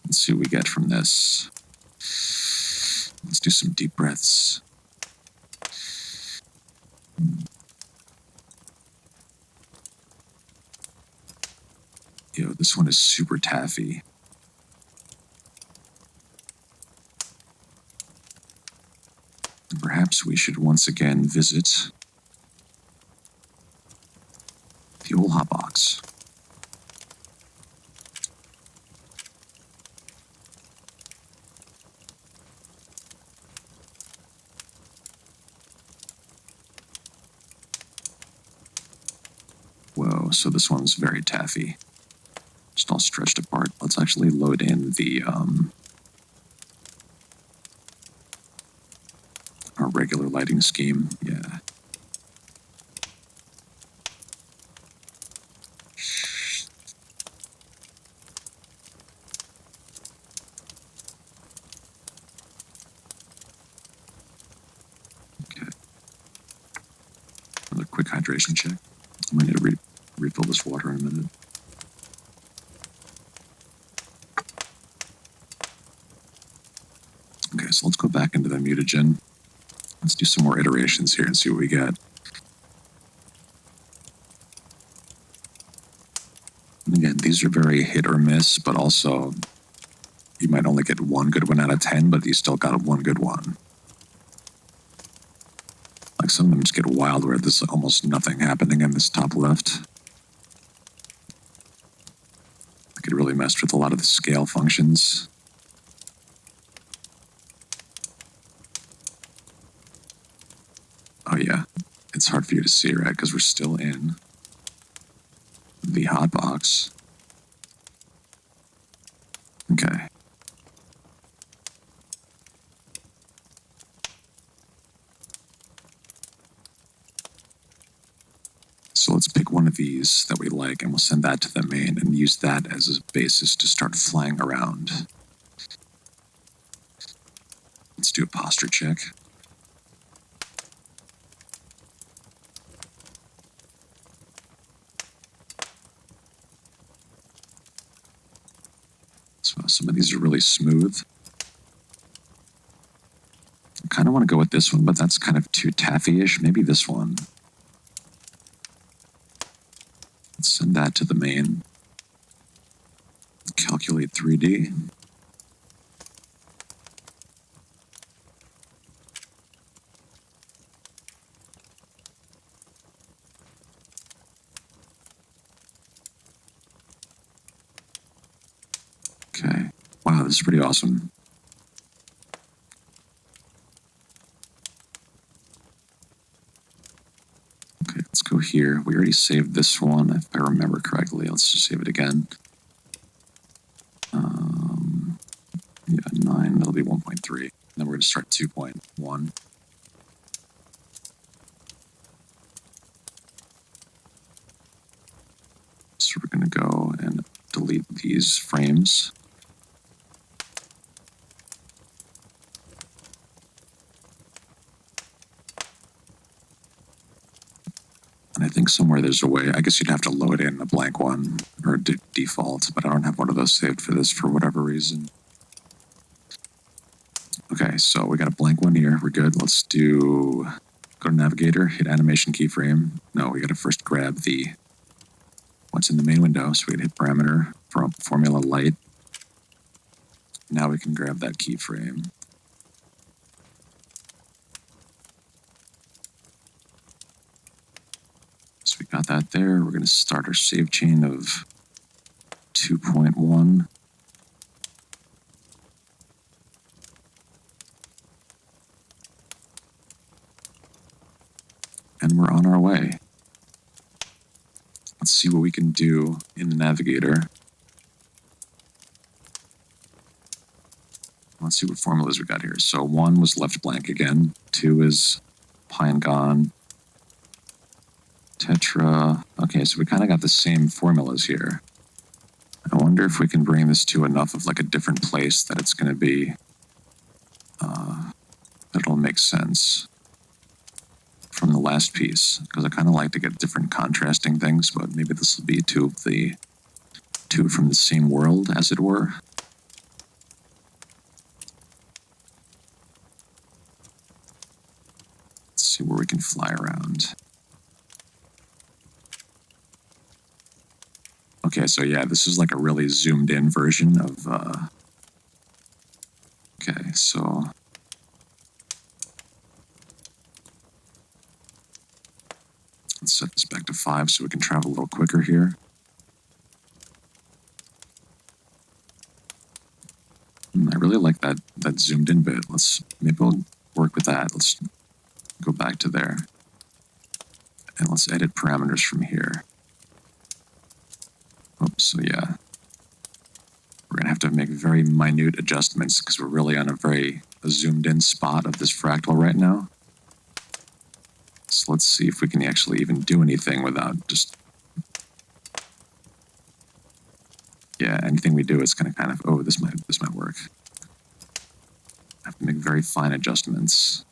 Let's see what we get from this. Let's do some deep breaths. Yo, this one is super taffy. And perhaps we should once again visit the old hotbox. Whoa, so this one's very taffy. Just all stretched apart. Let's actually load in the, our regular lighting scheme. Yeah. Okay. Another quick hydration check. I might need to refill this water in a minute. Okay, so let's go back into the mutagen. Let's do some more iterations here and see what we get. And again, these are very hit or miss, but also you might only get one good one out of 10, but you still got one good one. Some of them just get wild where there's almost nothing happening in this top left. I could really mess with a lot of the scale functions. Oh yeah, it's hard for you to see, right? Because we're still in the hotbox. Okay. So let's pick one of these that we like, and we'll send that to the main and use that as a basis to start flying around. Let's do a posture check. So some of these are really smooth. I kind of want to go with this one, but that's kind of too taffy-ish. Maybe this one. Let's send that to the main. Calculate 3D. Okay. Wow, this is pretty awesome. Okay, let's go here. We already saved this one, if I remember correctly. Let's just save it again. Yeah, 9, that'll be 1.3. Then we're going to start 2.1. So we're going to go and delete these frames. And I think somewhere there's a way, I guess you'd have to load in a blank one or default, but I don't have one of those saved for this for whatever reason. Okay, so we got a blank one here. We're good. Let's go to Navigator, hit Animation Keyframe. No, we got to first grab what's in the main window. So we hit Parameter, Formula Light. Now we can grab that keyframe. So we got that there. We're going to start our save chain of 2.1. And we're on our way. Let's see what we can do in the Navigator. Let's see what formulas we got here. So 1 was left blank again. 2 is pine gone. Tetra. Okay, so we kind of got the same formulas here. I wonder if we can bring this to enough of like a different place that it's going to be, that'll make sense from the last piece. Because I kind of like to get different contrasting things, but maybe this will be two from the same world, as it were. Let's see where we can fly around. Okay, so yeah, this is like a really zoomed in version of, okay, so let's set this back to 5 so we can travel a little quicker here. I really like that zoomed in bit. Maybe we'll work with that. Let's go back to there. And let's edit parameters from here. Oops, so yeah. We're going to have to make very minute adjustments because we're really on a zoomed in spot of this fractal right now. So let's see if we can actually even do anything without just... Yeah, anything we do is going to kind of, oh, this might work. I have to make very fine adjustments.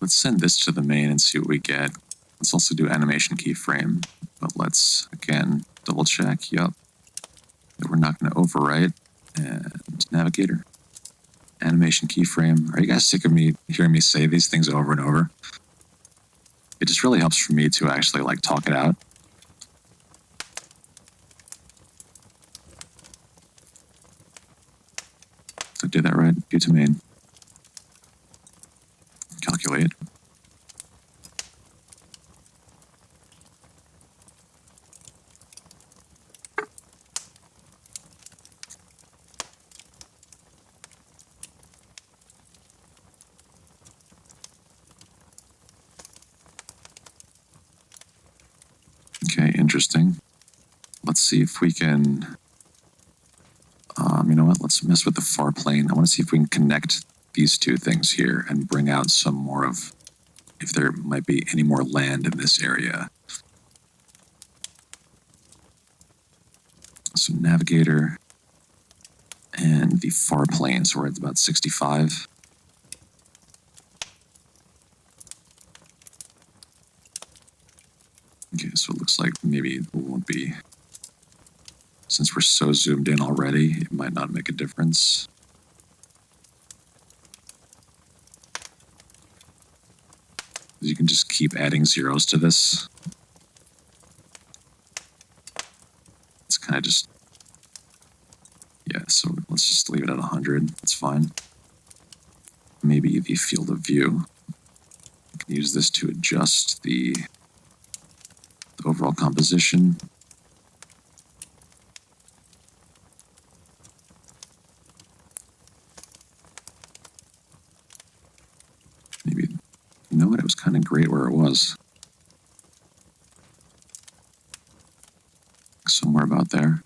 Let's send this to the main and see what we get. Let's also do animation keyframe, but let's, again, double check, yep, that we're not going to overwrite. And navigator, animation keyframe. Are you guys sick of me hearing me say these things over and over? It just really helps for me to actually like talk it out. So do that right, go to main. Calculate. Okay, interesting. Let's see if we can, you know what, let's mess with the far plane. I want to see if we can connect these two things here and bring out some more of, if there might be any more land in this area. So navigator and the far plane, so we're at about 65. Okay, so it looks like maybe it won't be, since we're so zoomed in already, it might not make a difference. You can just keep adding zeros to this. It's kind of just, yeah, so let's just leave it at 100. That's fine. Maybe the field of view. You can use this to adjust the overall composition. Maybe, you know what, it was kind of great where it was. Somewhere about there.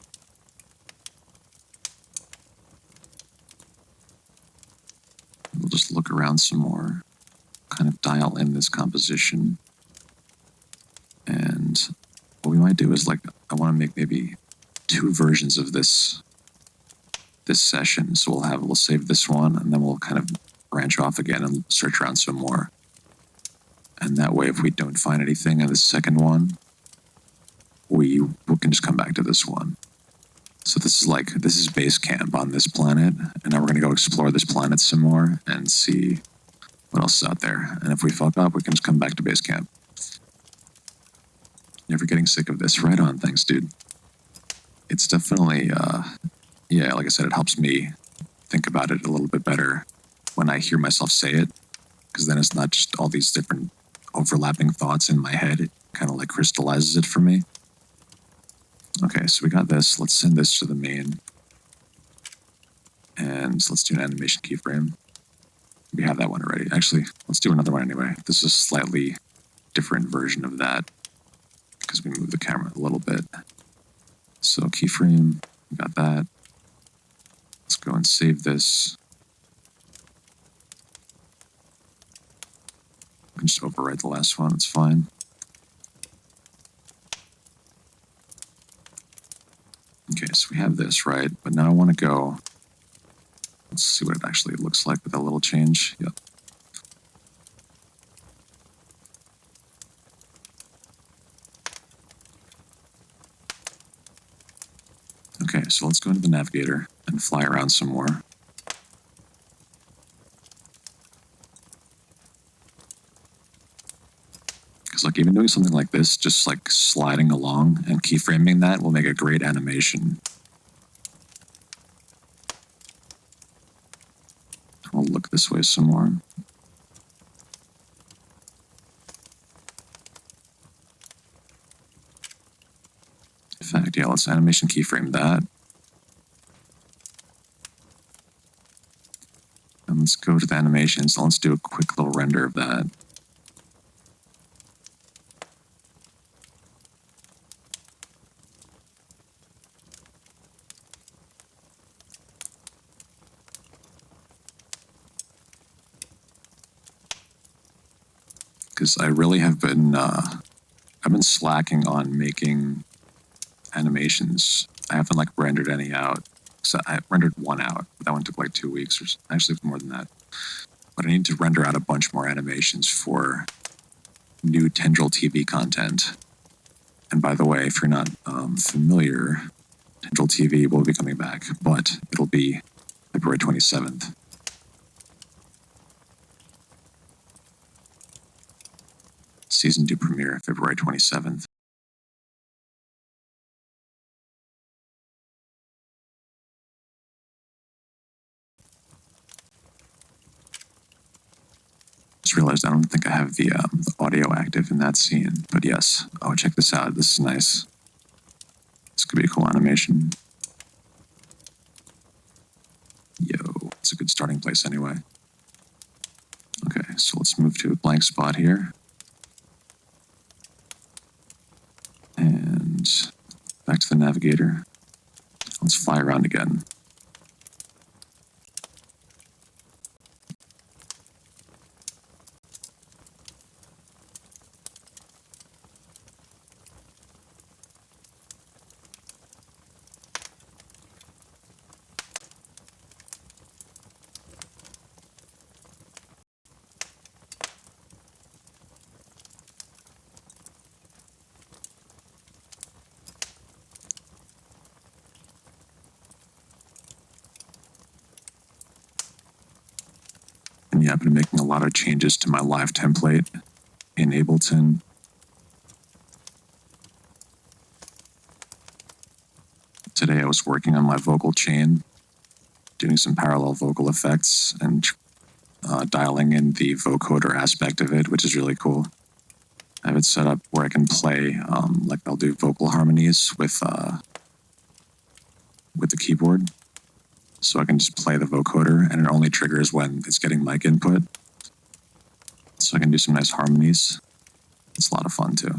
We'll just look around some more, kind of dial in this composition. And what we might do is, like, I want to make maybe 2 versions of this session. So we'll save this one, and then we'll kind of branch off again and search around some more. And that way, if we don't find anything in the second one, we can just come back to this one. So this is base camp on this planet, and now we're going to go explore this planet some more and see what else is out there. And if we fuck up, we can just come back to base camp. Never getting sick of this. Right on, thanks, dude. It's definitely, yeah, like I said, it helps me think about it a little bit better when I hear myself say it, because then it's not just all these different overlapping thoughts in my head. It kind of like crystallizes it for me. Okay, so we got this. Let's send this to the main. And let's do an animation keyframe. We have that one already. Actually, let's do another one anyway. This is a slightly different version of that because we moved the camera a little bit. So keyframe, we got that. Let's go and save this. We can just overwrite the last one, it's fine. Okay, so we have this, right? But now I want to go, let's see what it actually looks like with that little change. Yep. Okay, so let's go into the navigator and fly around some more. Because like even doing something like this, just like sliding along and keyframing that will make a great animation. We'll look this way some more. In fact, yeah, let's animation keyframe that. And let's go to the animations. So let's do a quick little render of that. Because I really have been, I've been slacking on making animations. I haven't like rendered any out. So I rendered one out, but that one took like 2 weeks, or actually more than that. but I need to render out a bunch more animations for new Tendril TV content. And by the way, if you're not familiar, Tendril TV will be coming back, but it'll be February 27th. Season 2 premiere, February 27th. Just realized I don't think I have the audio active in that scene, but yes. Oh, check this out. This is nice. This could be a cool animation. Yo, it's a good starting place anyway. Okay, so let's move to a blank spot here. And back to the navigator. Let's fly around again. And yeah, I've been making a lot of changes to my live template in Ableton. Today I was working on my vocal chain, doing some parallel vocal effects and dialing in the vocoder aspect of it, which is really cool. I have it set up where I can play, like I'll do vocal harmonies with the keyboard. So I can just play the vocoder, and it only triggers when it's getting mic input. So I can do some nice harmonies. It's a lot of fun too.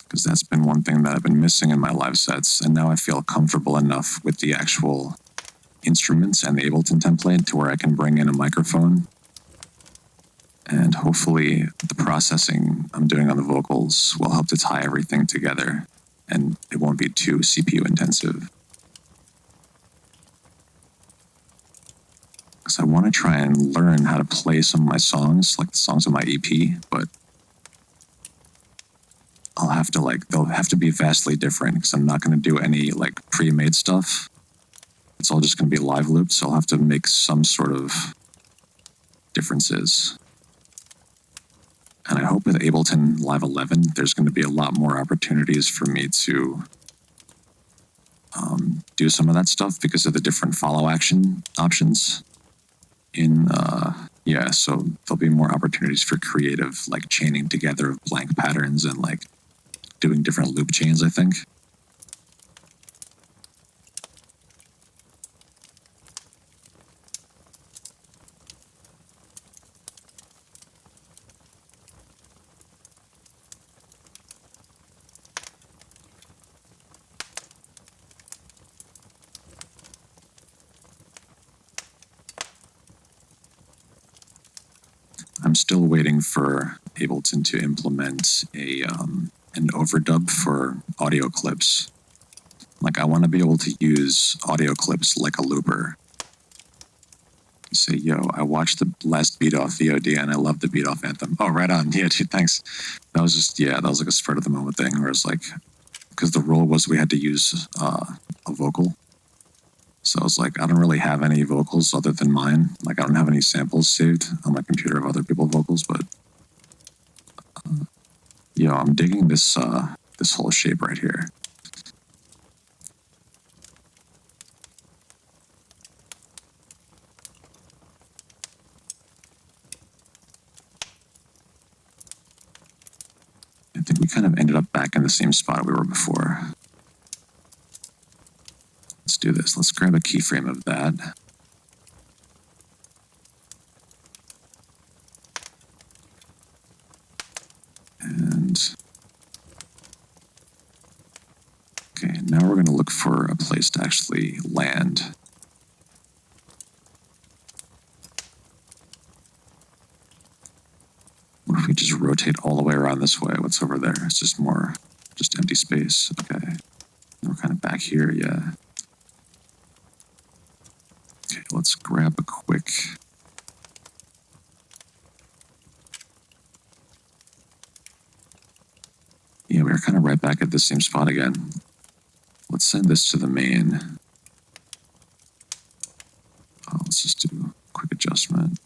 Because that's been one thing that I've been missing in my live sets, and now I feel comfortable enough with the actual instruments and the Ableton template to where I can bring in a microphone. And hopefully the processing I'm doing on the vocals will help to tie everything together, and it won't be too CPU intensive. Because I want to try and learn how to play some of my songs, like the songs on my EP, but they'll have to be vastly different because I'm not going to do any pre-made stuff. It's all just going to be live loops, so I'll have to make some sort of differences. And I hope with Ableton Live 11, there's going to be a lot more opportunities for me to do some of that stuff because of the different follow action options. So there'll be more opportunities for creative, chaining together of blank patterns and doing different loop chains, I think. I'm still waiting for Ableton to implement an overdub for audio clips. I want to be able to use audio clips like a looper. You say, yo, I watched the last Beat Off VOD and I love the Beat Off anthem. Oh, right on. Yeah, dude, thanks. That was a spur of the moment thing where it's because the rule was we had to use a vocal. So I was I don't really have any vocals other than mine. I don't have any samples saved on my computer of other people's vocals, but I'm digging this this whole shape right here. I think we kind of ended up back in the same spot we were before. Let's do this. Let's grab a keyframe of that. And okay, now we're going to look for a place to actually land. What if we just rotate all the way around this way? What's over there? It's just more Just empty space. Okay. We're kind of back here, yeah. Okay, let's grab a quick... Yeah, we're kind of right back at the same spot again. Let's send this to the main. Oh, let's just do a quick adjustment.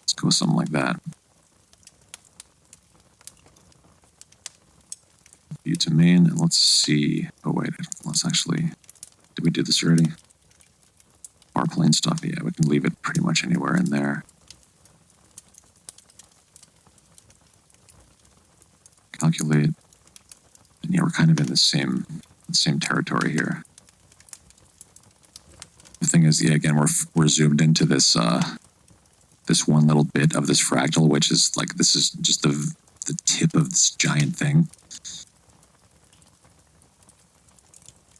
Let's go with something like that. View to main, and let's see. Oh wait, let's actually... Did we do this already? Bar plane stuff, yeah, we can leave it pretty much anywhere in there. Calculate. And yeah, we're kind of in the same territory here. The thing is, yeah, again, we're zoomed into this this one little bit of this fractal, which is like, this is just the tip of this giant thing.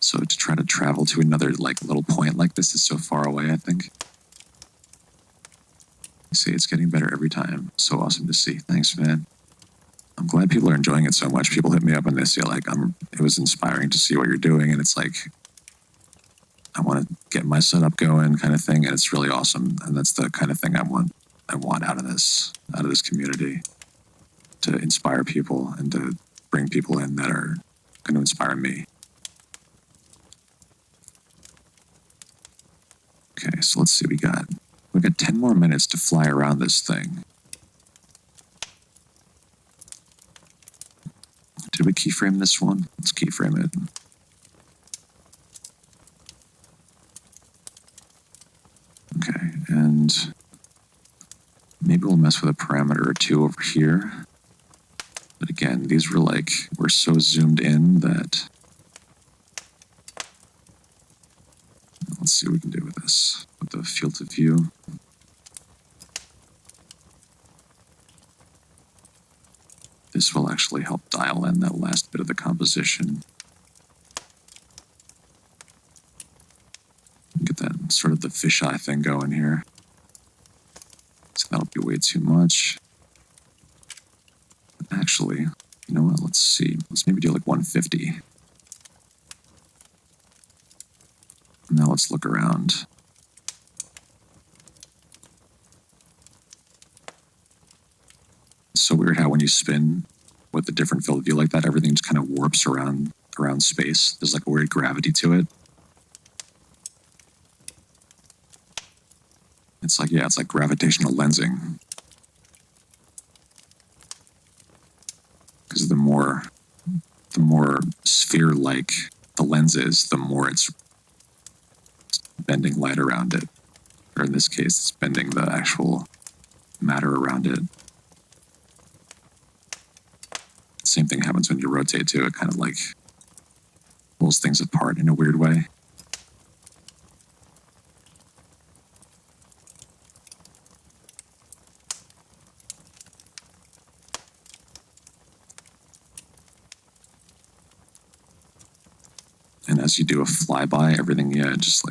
So to try to travel to another like little point like this is so far away, I think. You see, it's getting better every time. So awesome to see. Thanks, man. I'm glad people are enjoying it so much. People hit me up and they say like, it was inspiring to see what you're doing, and it's like, I want to get my setup going, kind of thing, and it's really awesome. And that's the kind of thing I want out of this community, to inspire people and to bring people in that are going to inspire me. Okay, so let's see. We got 10 more minutes to fly around this thing. Did we keyframe this one? Let's keyframe it. Okay, and maybe we'll mess with a parameter or two over here. But again, these were like, we're so zoomed in that... Let's see what we can do with this, with the field of view. This will actually help dial in that last bit of the composition. Get that sort of the fisheye thing going here. So that'll be way too much. But actually, you know what, let's see. Let's maybe do like 150. Now let's look around. It's so weird how when you spin with a different field of view like that, everything just kind of warps around space. There's like a weird gravity to it. It's like, yeah, it's like gravitational lensing. Because the more sphere-like the lens is, the more it's bending light around it. Or in this case, it's bending the actual matter around it. Same thing happens when you rotate too. It kind of like pulls things apart in a weird way. And as you do a flyby, everything, yeah, just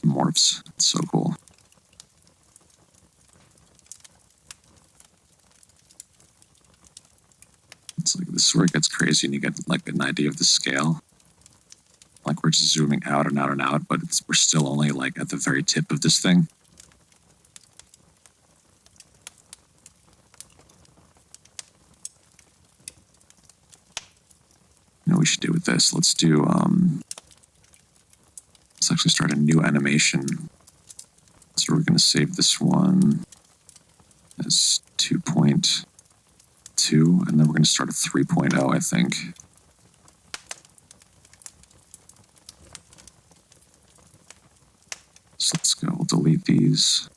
morphs. It's so cool. It's like, this is where it gets crazy and you get like an idea of the scale. Like we're just zooming out and out and out, but we're still only like at the very tip of this thing. You know what we should do with this? Let's do, let's actually start a new animation. So we're going to save this one as 2.2, and then we're going to start at 3.0, I think. So let's go, we'll delete these.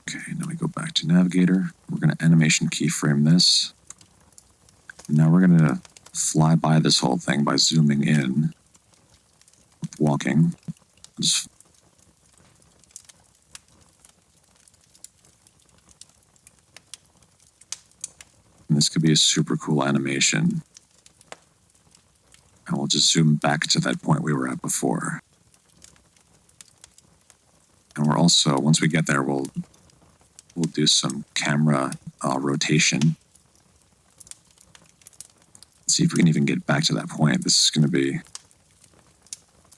Okay, now we go back to Navigator. We're going to animation keyframe this. Now we're going to fly by this whole thing by zooming in, walking. Just this could be a super cool animation. And we'll just zoom back to that point we were at before. And we're also, once we get there, we'll do some camera rotation. Let's see if we can even get back to that point. This is going to be,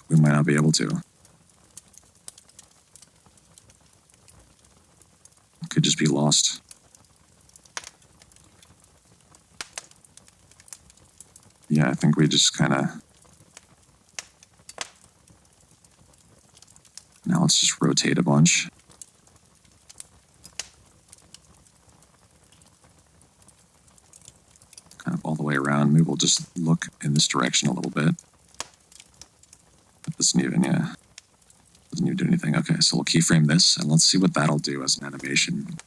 we might not be able to. Could just be lost. Yeah, I think we just kind of... Now let's just rotate a bunch. Kind of all the way around. Maybe we'll just look in this direction a little bit. That doesn't even, yeah. Doesn't even do anything. Okay, so we'll keyframe this, and let's see what that'll do as an animation.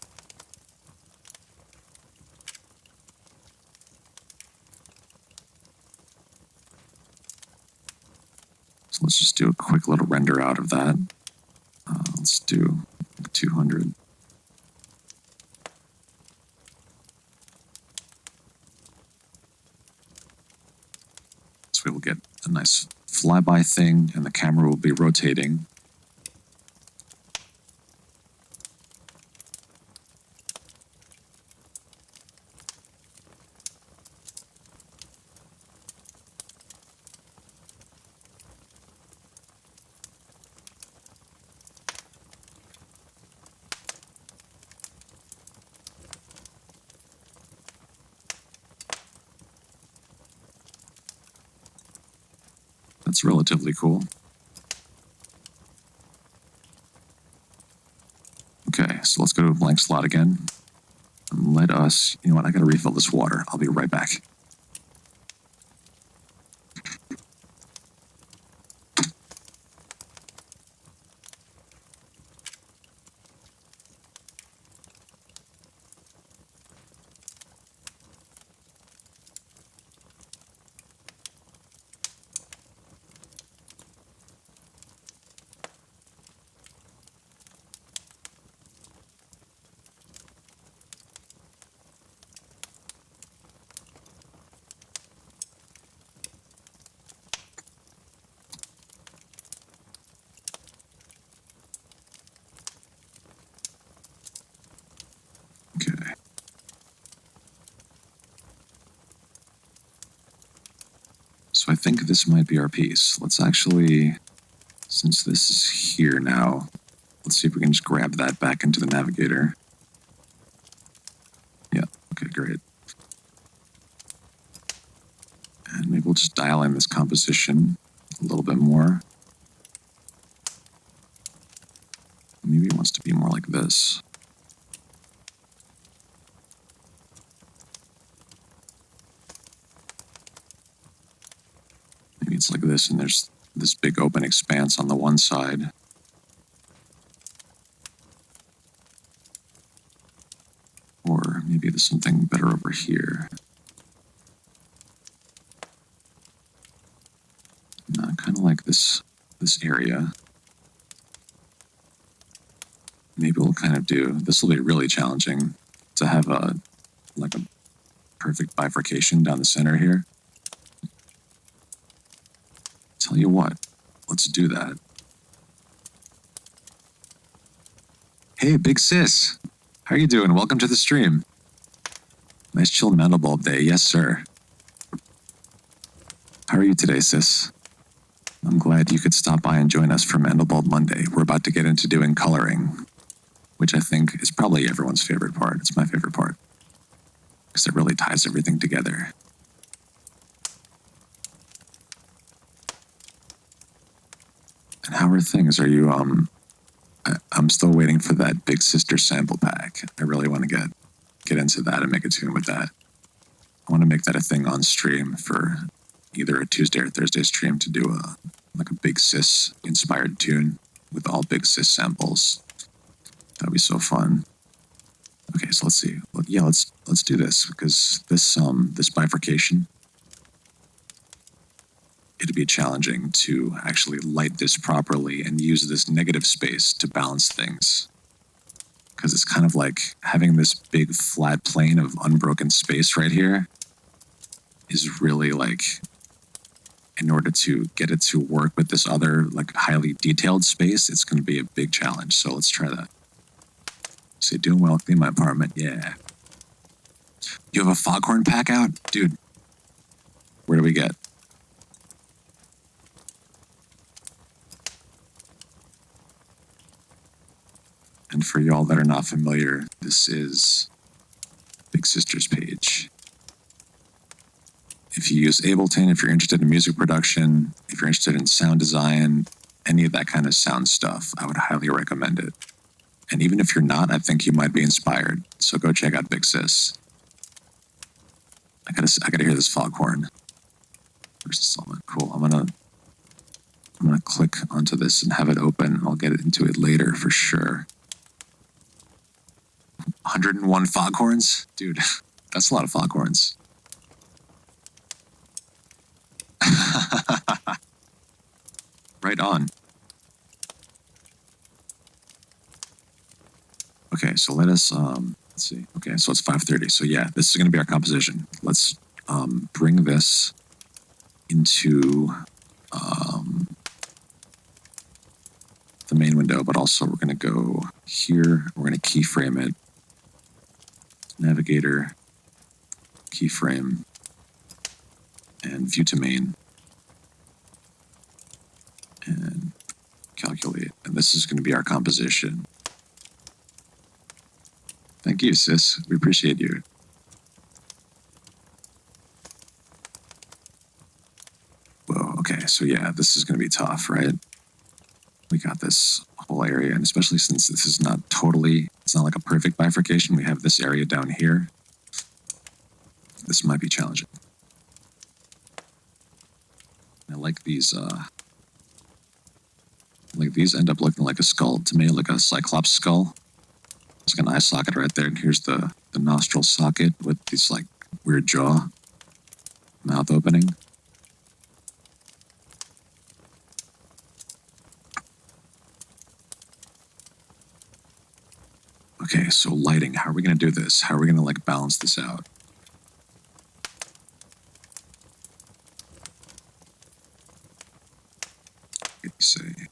So let's just do a quick little render out of that. Let's do 200. So we will get a nice flyby thing, and the camera will be rotating. That's relatively cool. Okay, so let's go to a blank slot again. And let us, you know what, I gotta refill this water. I'll be right back. Okay. So I think this might be our piece. Let's actually, since this is here now, let's see if we can just grab that back into the navigator. Yeah, okay, great. And maybe we'll just dial in this composition a little bit more. Maybe it wants to be more like this. Maybe it's like this, and there's this big open expanse on the one side. Or maybe there's something better over here. Kind of like this area. Maybe we'll kind of do, this will be really challenging to have a perfect bifurcation down the center here. Tell you what, let's do that. Hey, big sis. How are you doing? Welcome to the stream. Nice chill Mandelbulb day. Yes, sir. How are you today, sis? I'm glad you could stop by and join us for Mandelbulb Monday. We're about to get into doing coloring, which I think is probably everyone's favorite part. It's my favorite part, because it really ties everything together. And how are things? Are you, I'm still waiting for that Big Sister sample pack. I really want to get into that and make a tune with that. I want to make that a thing on stream for either a Tuesday or Thursday stream to do a Big Sis inspired tune with all Big Sis samples. That'd be so fun. Okay, so let's see. Yeah, let's do this, because this bifurcation, it'd be challenging to actually light this properly and use this negative space to balance things. because it's kind of like having this big flat plane of unbroken space right here is really like, in order to get it to work with this other like highly detailed space, it's going to be a big challenge. So let's try that. Say, doing well, clean my apartment. Yeah. You have a foghorn pack out? Dude, where do we get? And for y'all that are not familiar, this is Big Sister's page. If you use Ableton, if you're interested in music production, if you're interested in sound design, any of that kind of sound stuff, I would highly recommend it. And even if you're not, I think you might be inspired. So go check out Big Sis. I gotta hear this foghorn. Where's the song? Cool. I'm gonna click onto this and have it open. I'll get into it later for sure. 101 foghorns? Dude, that's a lot of foghorns. Right on. Okay, so let's see. Okay, so it's 5:30. So yeah, this is going to be our composition. Let's bring this into the main window, but also we're going to go here. We're going to keyframe it. Navigator, keyframe, and view to main. And calculate. And this is going to be our composition. Thank you, sis. We appreciate you. Whoa, okay, so yeah, this is going to be tough, right? We got this whole area, and especially since this is not totally, it's not like a perfect bifurcation, we have this area down here. This might be challenging. I like these end up looking like a skull to me, like a cyclops skull. It's like an eye socket right there, and here's the nostril socket with this like weird jaw, mouth opening. Okay, so lighting, how are we going to do this? How are we going to like balance this out? Let's see.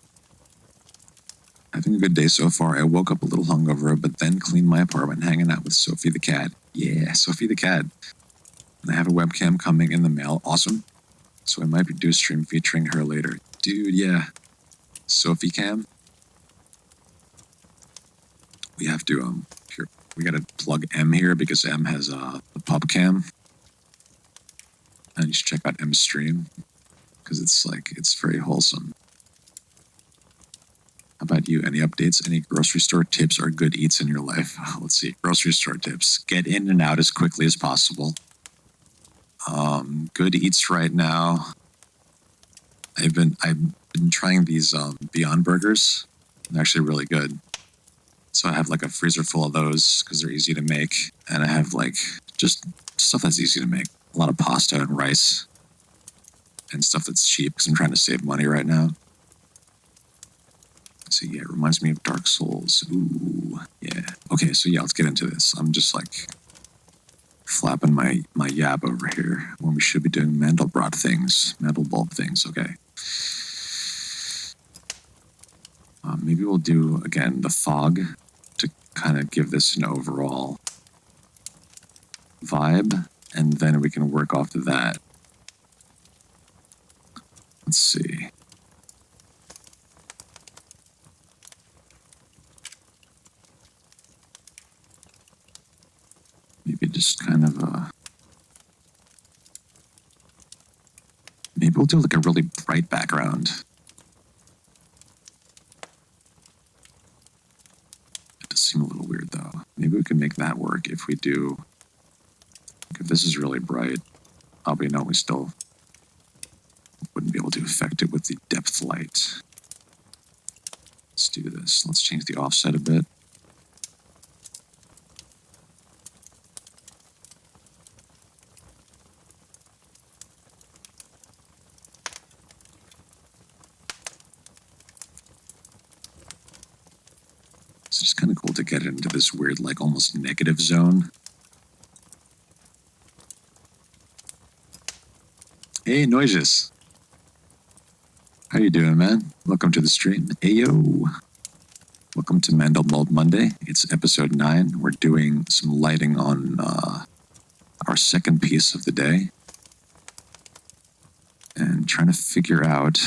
Having a good day so far. I woke up a little hungover, but then cleaned my apartment hanging out with Sophie the cat. Yeah, Sophie the cat. And I have a webcam coming in the mail. Awesome. So I might do a stream featuring her later. Dude, yeah. Sophie cam. We have to, here, we gotta plug M here because M has the pub cam. And you should check out M's stream because it's very wholesome. How about you? Any updates? Any grocery store tips or good eats in your life? Let's see. Grocery store tips. Get in and out as quickly as possible. Good eats right now. I've been trying these Beyond Burgers. They're actually really good. So I have like a freezer full of those because they're easy to make. And I have like just stuff that's easy to make. A lot of pasta and rice and stuff that's cheap because I'm trying to save money right now. So yeah, it reminds me of Dark Souls. Ooh, yeah. Okay, so yeah, let's get into this. I'm just like flapping my yab over here when we should be doing Mandelbulb things. Okay. Maybe we'll do again the fog to kind of give this an overall vibe, and then we can work off of that. Let's see. Maybe just kind of maybe we'll do like a really bright background. It does seem a little weird though. Maybe we can make that work if we do. If this is really bright, probably no, we still wouldn't be able to affect it with the depth light. Let's do this. Let's change the offset a bit. It's just kind of cool to get into this weird, like, almost negative zone. Hey, Noises. How you doing, man? Welcome to the stream. Ayo. Welcome to Mandelbulb Monday. It's episode 9. We're doing some lighting on our second piece of the day. And trying to figure out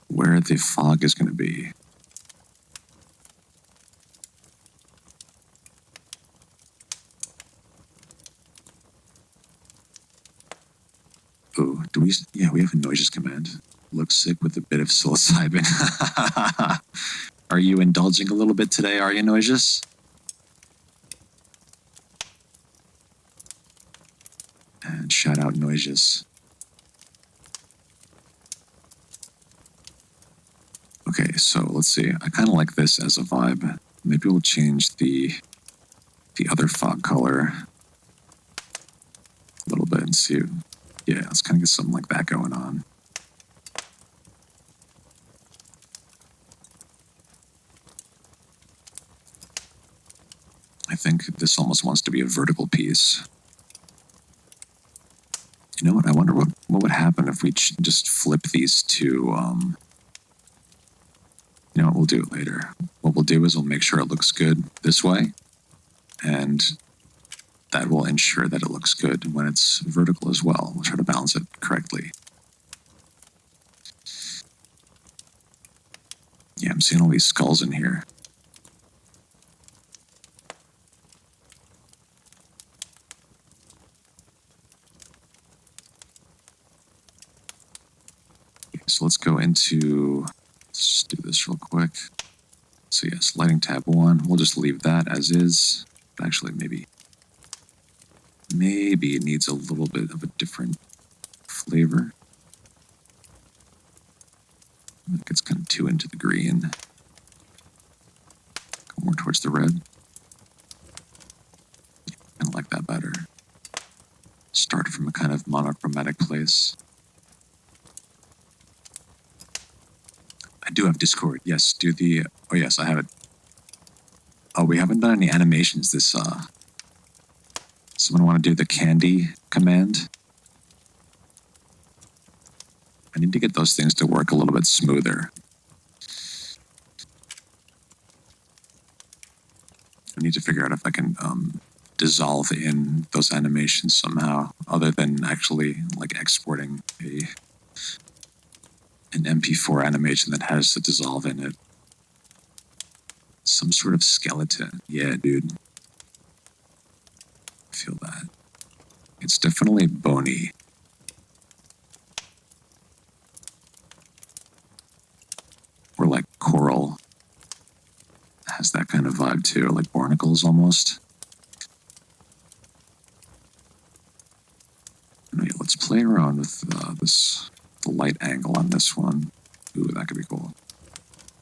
where the fog is going to be. Oh, yeah, we have a noises command. Looks sick with a bit of psilocybin. Are you indulging a little bit today, are you, Noises? And shout out Noises. Okay, so let's see. I kind of like this as a vibe. Maybe we'll change the other fog color a little bit and see. Yeah, let's kind of get something like that going on. I think this almost wants to be a vertical piece. You know what? I wonder what would happen if we just flip these to, you know what, we'll do it later. What we'll do is we'll make sure it looks good this way, and that will ensure that it looks good when it's vertical as well. We'll try to balance it correctly. Yeah, I'm seeing all these skulls in here. So let's go into, let's do this real quick. So yes, lighting tab 1, we'll just leave that as is. Actually, maybe it needs a little bit of a different flavor. I think it's kind of too into the green. Go more towards the red. I like that better. Start from a kind of monochromatic place. I do have Discord. Yes, oh yes, I have it. Oh, we haven't done any animations this, someone want to do the candy command? I need to get those things to work a little bit smoother. I need to figure out if I can, dissolve in those animations somehow, other than actually, like, exporting an MP4 animation that has the dissolve in it. Some sort of skeleton. Yeah, dude. I feel that. It's definitely bony. Or like coral. Has that kind of vibe too, like barnacles almost. Anyway, let's play around with the light angle on this one. Ooh, that could be cool.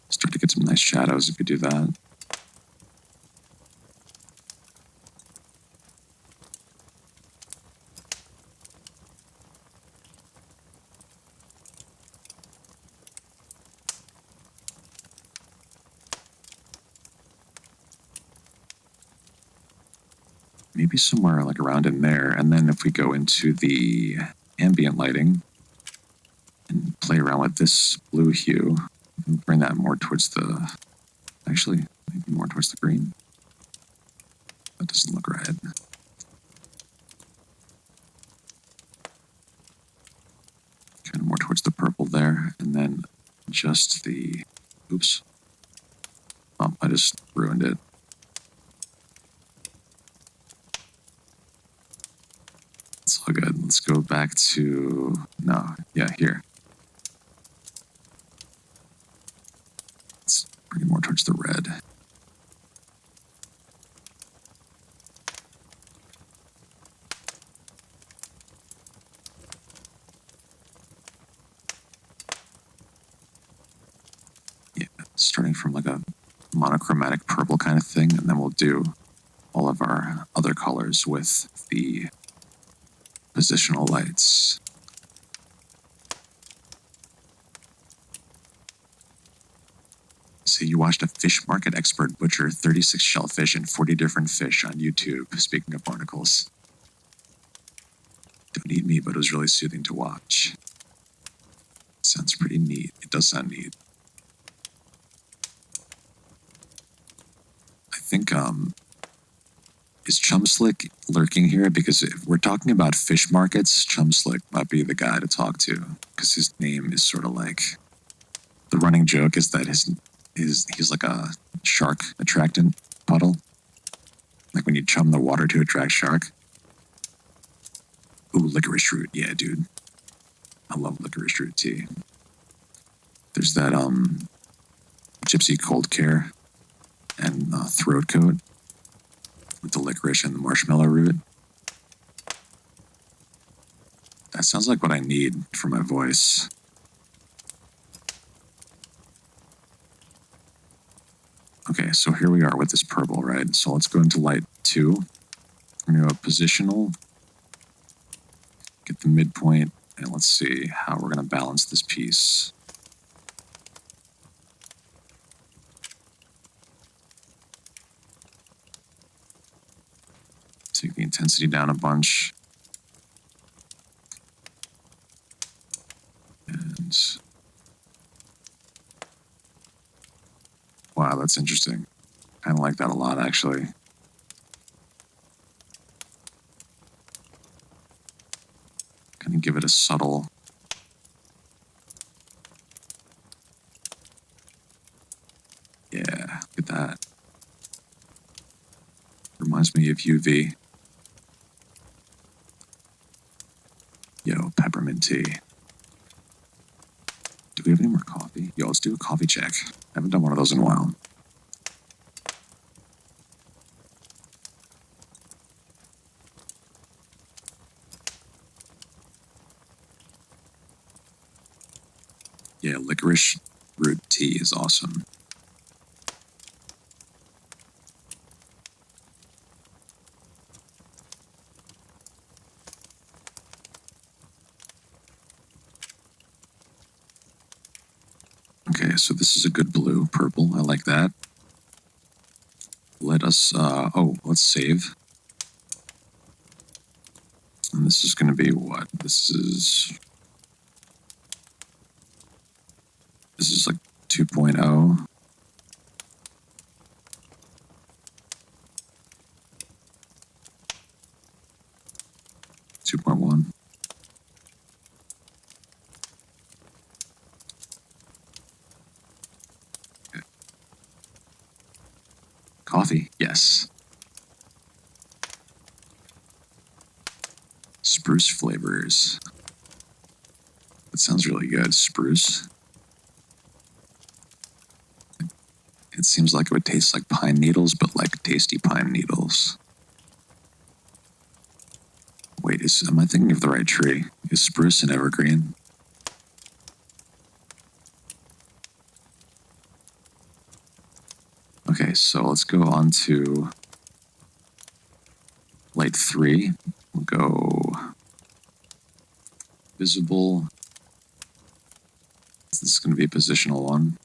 Start to get some nice shadows if you do that. Maybe somewhere like around in there. And then if we go into the ambient lighting and play around with this blue hue, and bring that more towards actually, maybe more towards the green. That doesn't look right. Kind of more towards the purple there, and then just oops. Oh, I just ruined it. It's all good. Let's go back to, no, yeah, here. Let's bring it more towards the red. Yeah, starting from like a monochromatic purple kind of thing, and then we'll do all of our other colors with the positional lights. So you watched a fish market expert butcher 36 shellfish and 40 different fish on YouTube. Speaking of barnacles. Don't eat me, but it was really soothing to watch. Sounds pretty neat. It does sound neat. I think, is Chumslick lurking here? Because if we're talking about fish markets, Chumslick might be the guy to talk to. Because his name is sort of like... The running joke is that he's like a shark attractant puddle. Like when you chum the water to attract shark. Ooh, licorice root. Yeah, dude. I love licorice root tea. There's that, Gypsy Cold Care and throat coat with the licorice and the marshmallow root. That sounds like what I need for my voice. Okay, so here we are with this purple, right? So let's go into light 2. We're going to go positional, get the midpoint, and let's see how we're going to balance this piece. Take the intensity down a bunch. And wow, that's interesting. Kind of like that a lot, actually. Kind of give it a subtle... Yeah, look at that. Reminds me of UV. Yo, peppermint tea. Do we have any more coffee? Yo, let's do a coffee check. I haven't done one of those in a while. Yeah, licorice root tea is awesome. Okay, so this is a good blue, purple. I like that. Let us, let's save. And this is going to be what? This is like 2.0. Okay. Coffee, yes. Spruce flavors. That sounds really good. Spruce. It seems like it would taste like pine needles, but like tasty pine needles. Wait, am I thinking of the right tree? Is spruce an evergreen? Okay, so let's go on to light 3. We'll go visible. This is going to be a positional one.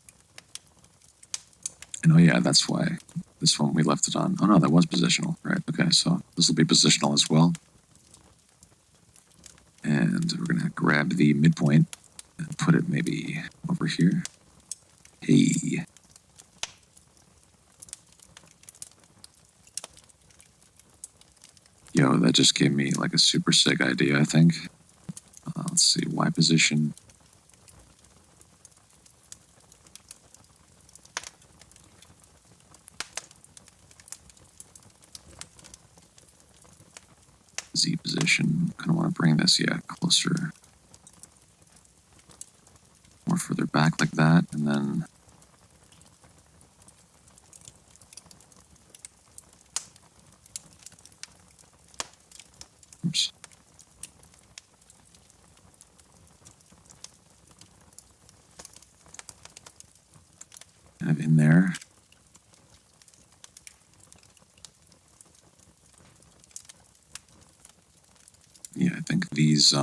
And oh yeah, that's why this one we left it on. Oh no, that was positional, right? Okay, so this will be positional as well. And we're going to grab the midpoint and put it maybe over here. Hey. Yo, that just gave me like a super sick idea, I think. Let's see, Y position. Z position. Kind of want to bring this, closer. More further back like that, and then... Oops. Kind of in there. Yeah, I think these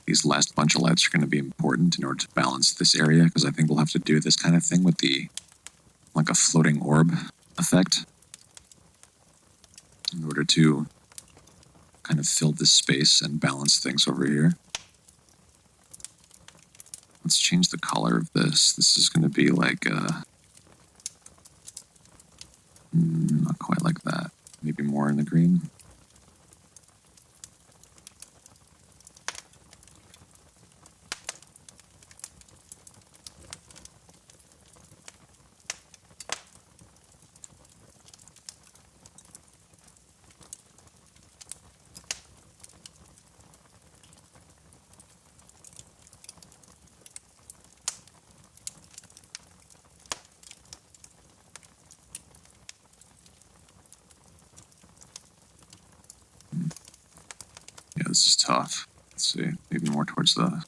these last bunch of lights are going to be important in order to balance this area, because I think we'll have to do this kind of thing with the, like a floating orb effect, in order to kind of fill this space and balance things over here. Let's change the color of this. This is going to be like, not quite like that. Maybe more in the green. Yeah, this is tough. Let's see, maybe more towards the...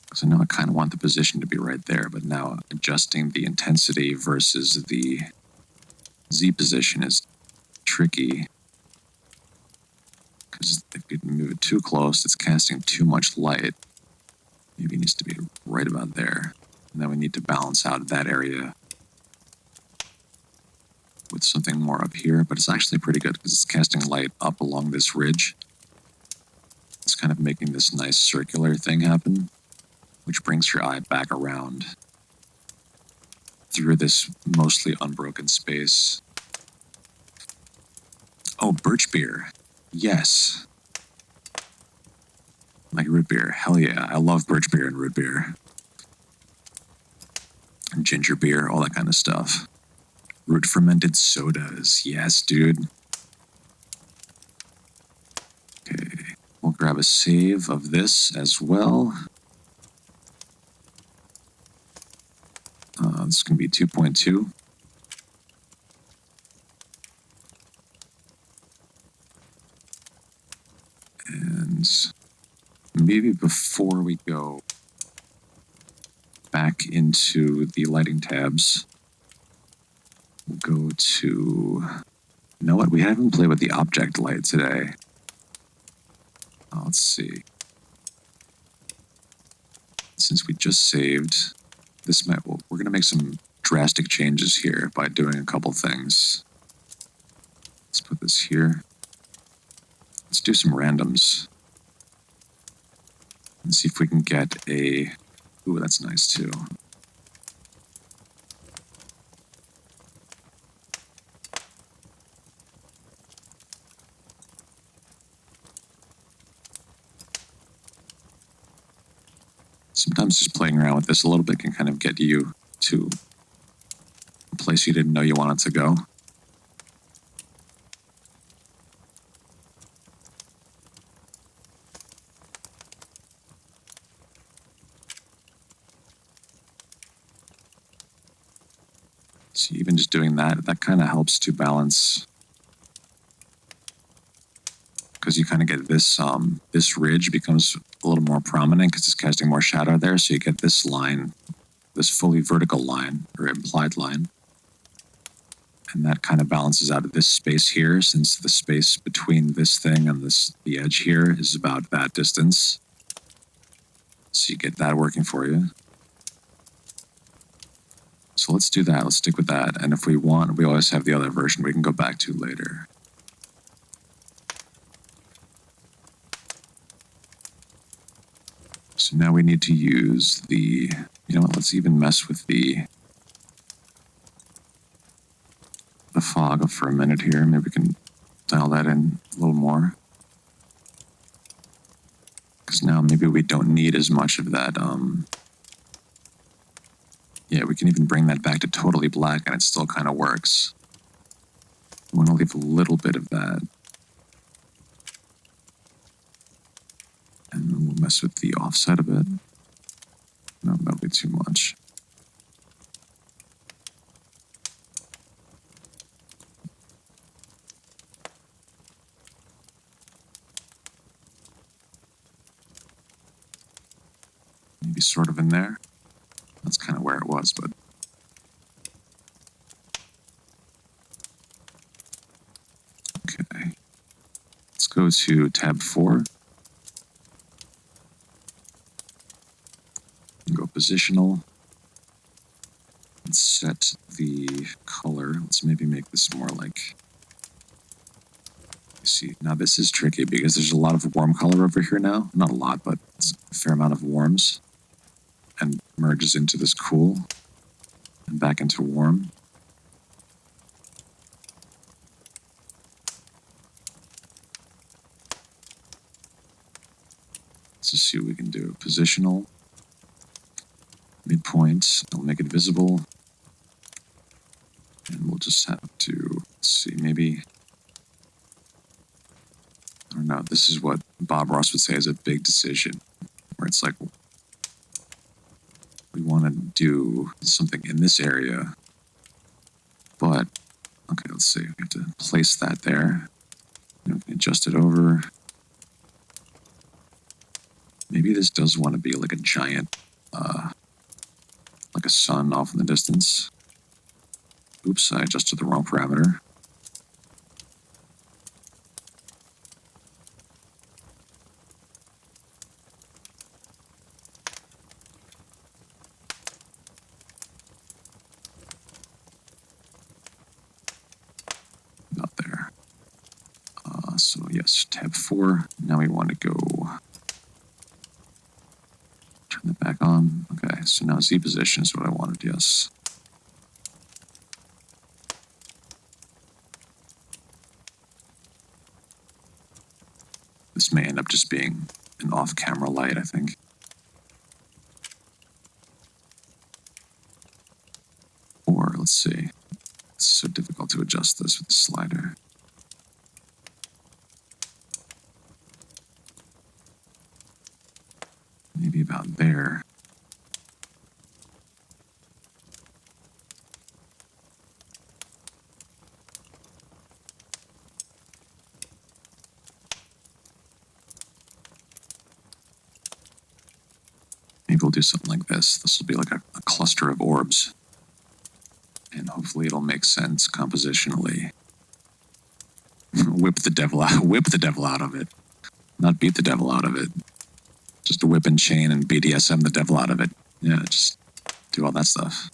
Because I know I kind of want the position to be right there, but now adjusting the intensity versus the Z position is tricky. Because if you move it too close, it's casting too much light. Maybe it needs to be right about there. And then we need to balance out that area with something more up here, but it's actually pretty good because it's casting light up along this ridge. It's kind of making this nice circular thing happen, which brings your eye back around through this mostly unbroken space. Oh, birch beer. Yes. Like root beer. Hell yeah. I love birch beer and root beer. And ginger beer, all that kind of stuff. Root fermented sodas. Yes, dude. Okay. We'll grab a save of this as well. This is going to be 2.2. And maybe before we go back into the lighting tabs, we'll go to... You know what? We haven't played with the object light today. Let's see. Since we just saved, this might... Well, we're going to make some drastic changes here by doing a couple things. Let's put this here. Let's do some randoms. And see if we can get a... Ooh, that's nice too. Sometimes just playing around with this a little bit can kind of get you to a place you didn't know you wanted to go. So even just doing that, that kind of helps to balance, because you kind of get this, this ridge becomes a little more prominent because it's casting more shadow there. So you get this line, this fully vertical line or implied line. And that kind of balances out of this space here, since the space between this thing and the edge here is about that distance. So you get that working for you. So let's do that. Let's stick with that. And if we want, we always have the other version we can go back to later. So now we need to use the, you know what, let's even mess with the fog for a minute here. Maybe we can dial that in a little more. Because now maybe we don't need as much of that, yeah, we can even bring that back to totally black and it still kind of works. We want to leave a little bit of that. And then we'll mess with the offset a bit. No, that'll be too much. Maybe sort of in there. That's kind of where it was, but... Okay. Let's go to tab 4. And go positional. Let's set the color. Let's maybe make this more like... See, now this is tricky because there's a lot of warm color over here now. Not a lot, but it's a fair amount of warms. And merges into this cool. And back into warm. Let's just see what we can do. Positional. Midpoint. I'll make it visible. And we'll just have to, let's see, maybe... I don't know, this is what Bob Ross would say is a big decision. Where it's like, we want to do something in this area. But, okay, let's see. We have to place that there. We can adjust it over. Maybe this does want to be like a giant, like a sun off in the distance. Oops, I adjusted the wrong parameter. Not there. So yes, tab 4. Now we want to go turn that back on. Okay, so now Z position is what I wanted, yes. This may end up just being an off-camera light, I think. Or, let's see. It's so difficult to adjust this with the slider. Maybe about there. Maybe we'll do something like this. This will be like a cluster of orbs. And hopefully it'll make sense compositionally. Whip the devil out of it. Not beat the devil out of it. Just a whip and chain and BDSM the devil out of it. Yeah, just do all that stuff.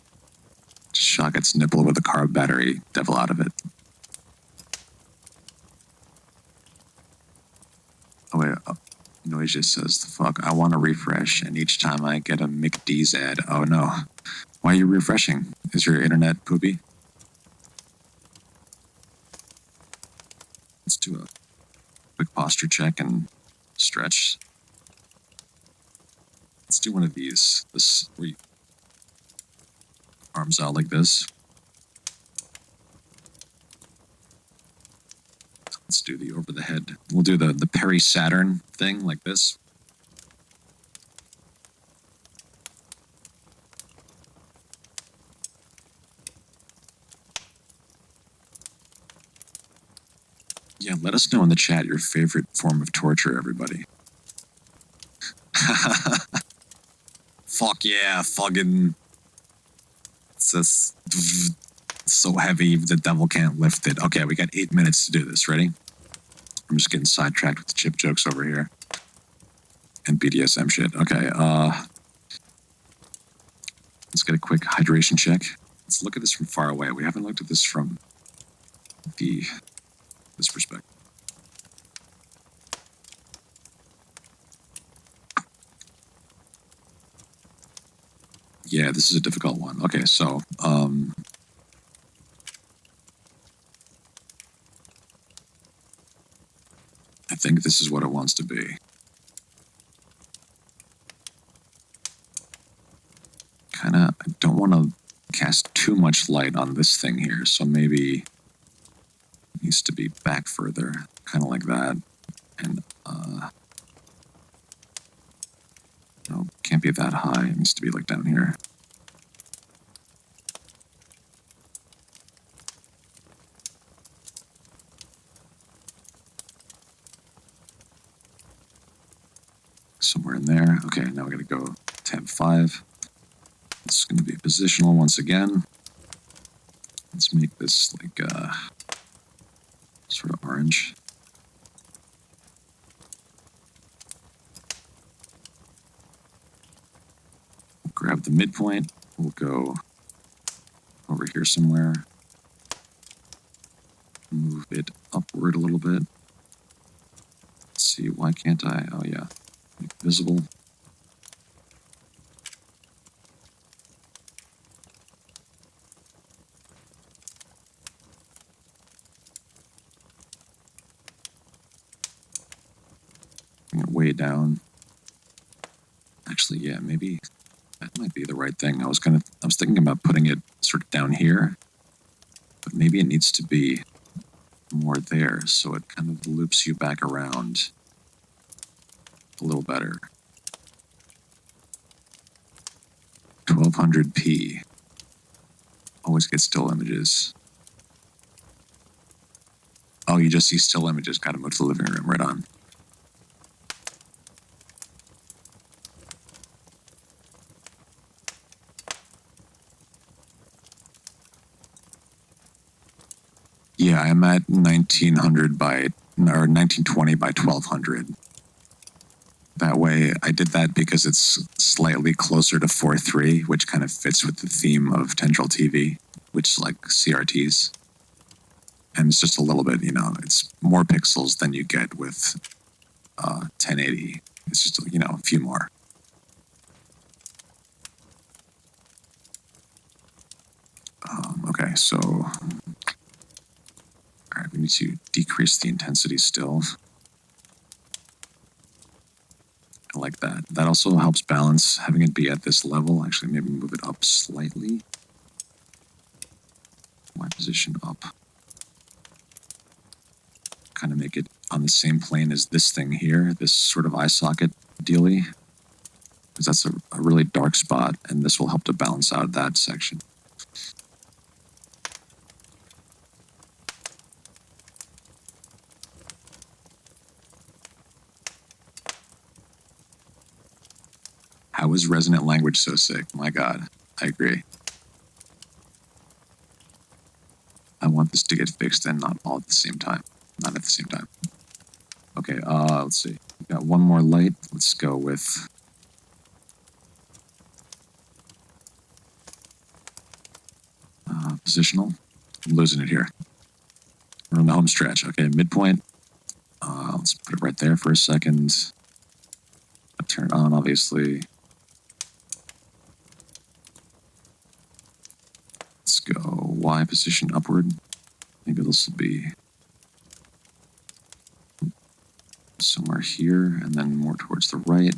Just shock its nipple with a carb battery, devil out of it. Oh wait, Noise just says, fuck, I want to refresh, and each time I get a McD's ad. Oh no. Why are you refreshing? Is your internet poopy? Let's do a quick posture check and stretch. Let's do one of these. This, where you arms out like this. Let's do the over the head. We'll do the Perry Saturn thing like this. Yeah, let us know in the chat your favorite form of torture, everybody. Fuck yeah, fucking... It's just so heavy the devil can't lift it. Okay, we got 8 minutes to do this. Ready? I'm just getting sidetracked with the chip jokes over here. And BDSM shit. Okay, let's get a quick hydration check. Let's look at this from far away. We haven't looked at this from this perspective. Yeah, this is a difficult one. Okay, so, I think this is what it wants to be. Kinda, I don't want to cast too much light on this thing here, so maybe it needs to be back further, kind of like that. And, no, can't be that high. It needs to be like down here. Somewhere in there. Okay, now we gotta go tab 5. It's gonna be positional once again. Let's make this like sort of orange. grab the midpoint. We'll go over here somewhere. Move it upward a little bit. Let's see, why can't I? Oh yeah, make it visible. Bring it way down. Actually, yeah, maybe that might be the right thing. I was thinking about putting it sort of down here, but maybe it needs to be more there, so it kind of loops you back around a little better. 1200p. Always get still images. Oh, you just see still images. Gotta move to the living room. Right on. Yeah, I'm at 1900 by, or 1920 by 1200. That way, I did that because it's slightly closer to 4.3, which kind of fits with the theme of Tendril TV, which is like CRTs. And it's just a little bit, it's more pixels than you get with 1080. It's just, a few more. Okay, so, all right, we need to decrease the intensity still. I like that. That also helps balance having it be at this level. Actually, maybe move it up slightly. Y position up. Kind of make it on the same plane as this thing here, this sort of eye socket dealy. Because that's a really dark spot, and this will help to balance out that section. How is resonant language so sick? My God, I agree. I want this to get fixed and not all at the same time. Not at the same time. Okay, let's see. We've got one more light. Let's go with... positional. I'm losing it here. We're on the home stretch. Okay, midpoint. Let's put it right there for a second. I'll turn it on, obviously. Let's go Y position upward. Maybe this will be somewhere here, and then more towards the right.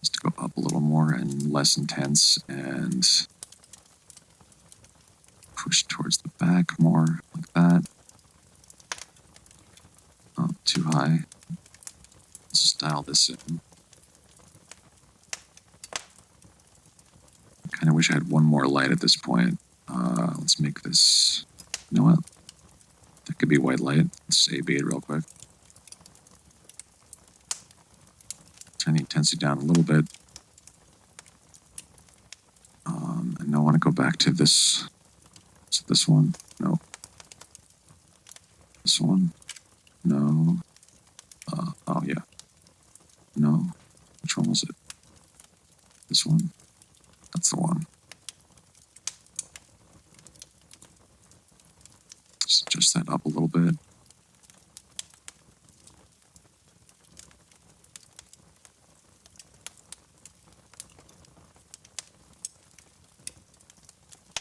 Just to go up a little more and less intense, and push towards the back more, like that. Oh, too high. Let's dial this in. I kind of wish I had one more light at this point. Let's make this, you know what? That could be white light. Let's AB it real quick. Turn the intensity down a little bit. And I want to go back to this. Is it this one? No. This one? No. Oh yeah. No. Which one was it? This one? That's the one. Just adjust that up a little bit.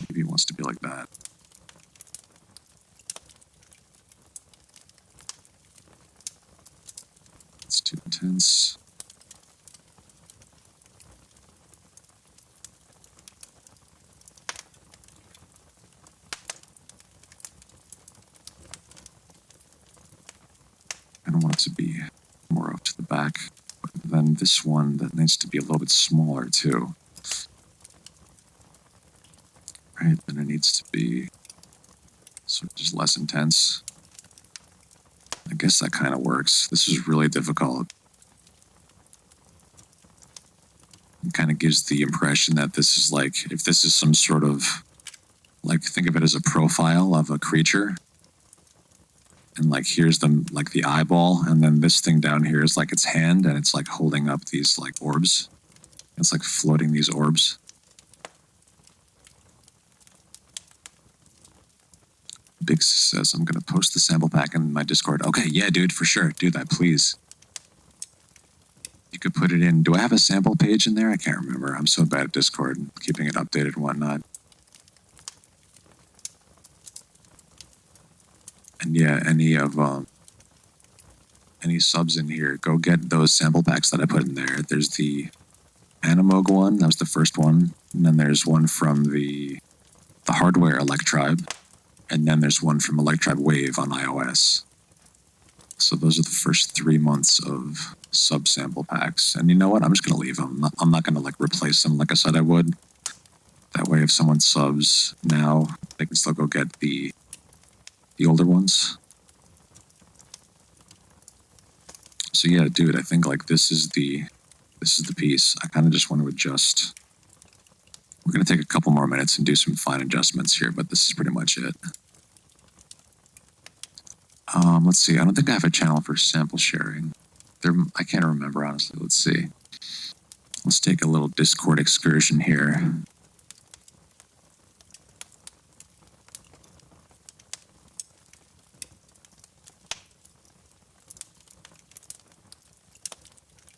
Maybe it wants to be like that. It's too intense. I don't want it to be more up to the back. But then this one, that needs to be a little bit smaller too. Right, then it needs to be sort of just less intense. I guess that kind of works. This is really difficult. It kind of gives the impression that this is like, if this is some sort of, like, think of it as a profile of a creature. And like here's the eyeball, and then this thing down here is like its hand, and it's like holding up these like orbs. It's like floating these orbs. Big says I'm gonna post the sample pack in my Discord. Okay, yeah, dude, for sure. Do that, please. You could put it in. Do I have a sample page in there? I can't remember. I'm so bad at Discord, keeping it updated and whatnot. And yeah, any subs in here, go get those sample packs that I put in there. There's the Animog one, that was the first one. And then there's one from the hardware Electribe. And then there's one from Electribe Wave on iOS. So those are the first 3 months of sub sample packs. And you know what? I'm just going to leave them. I'm not going to like replace them like I said I would. That way if someone subs now, they can still go get the older ones. So yeah, dude, I think like this is the piece. I kind of just want to adjust. We're going to take a couple more minutes and do some fine adjustments here, but this is pretty much it. Let's see. I don't think I have a channel for sample sharing. I can't remember, honestly. Let's see. Let's take a little Discord excursion here.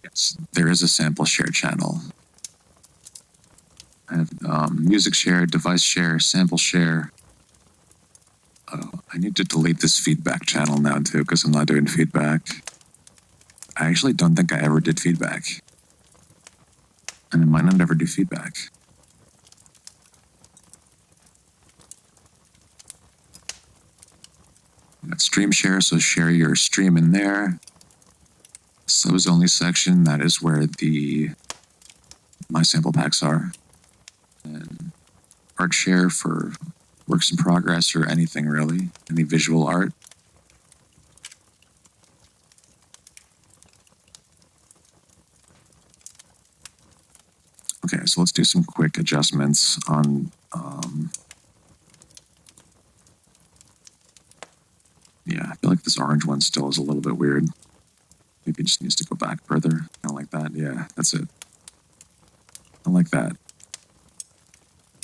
Yes, there is a sample share channel. I have music share, device share, sample share. I need to delete this feedback channel now too, because I'm not doing feedback. I actually don't think I ever did feedback. And I might not ever do feedback. Got stream share, so share your stream in there. Subs only section, that is where my sample packs are. And art share for works in progress or anything really, any visual art. Okay, so let's do some quick adjustments on, yeah, I feel like this orange one still is a little bit weird. Maybe it just needs to go back further, kind of like that. Yeah, that's it. I like that.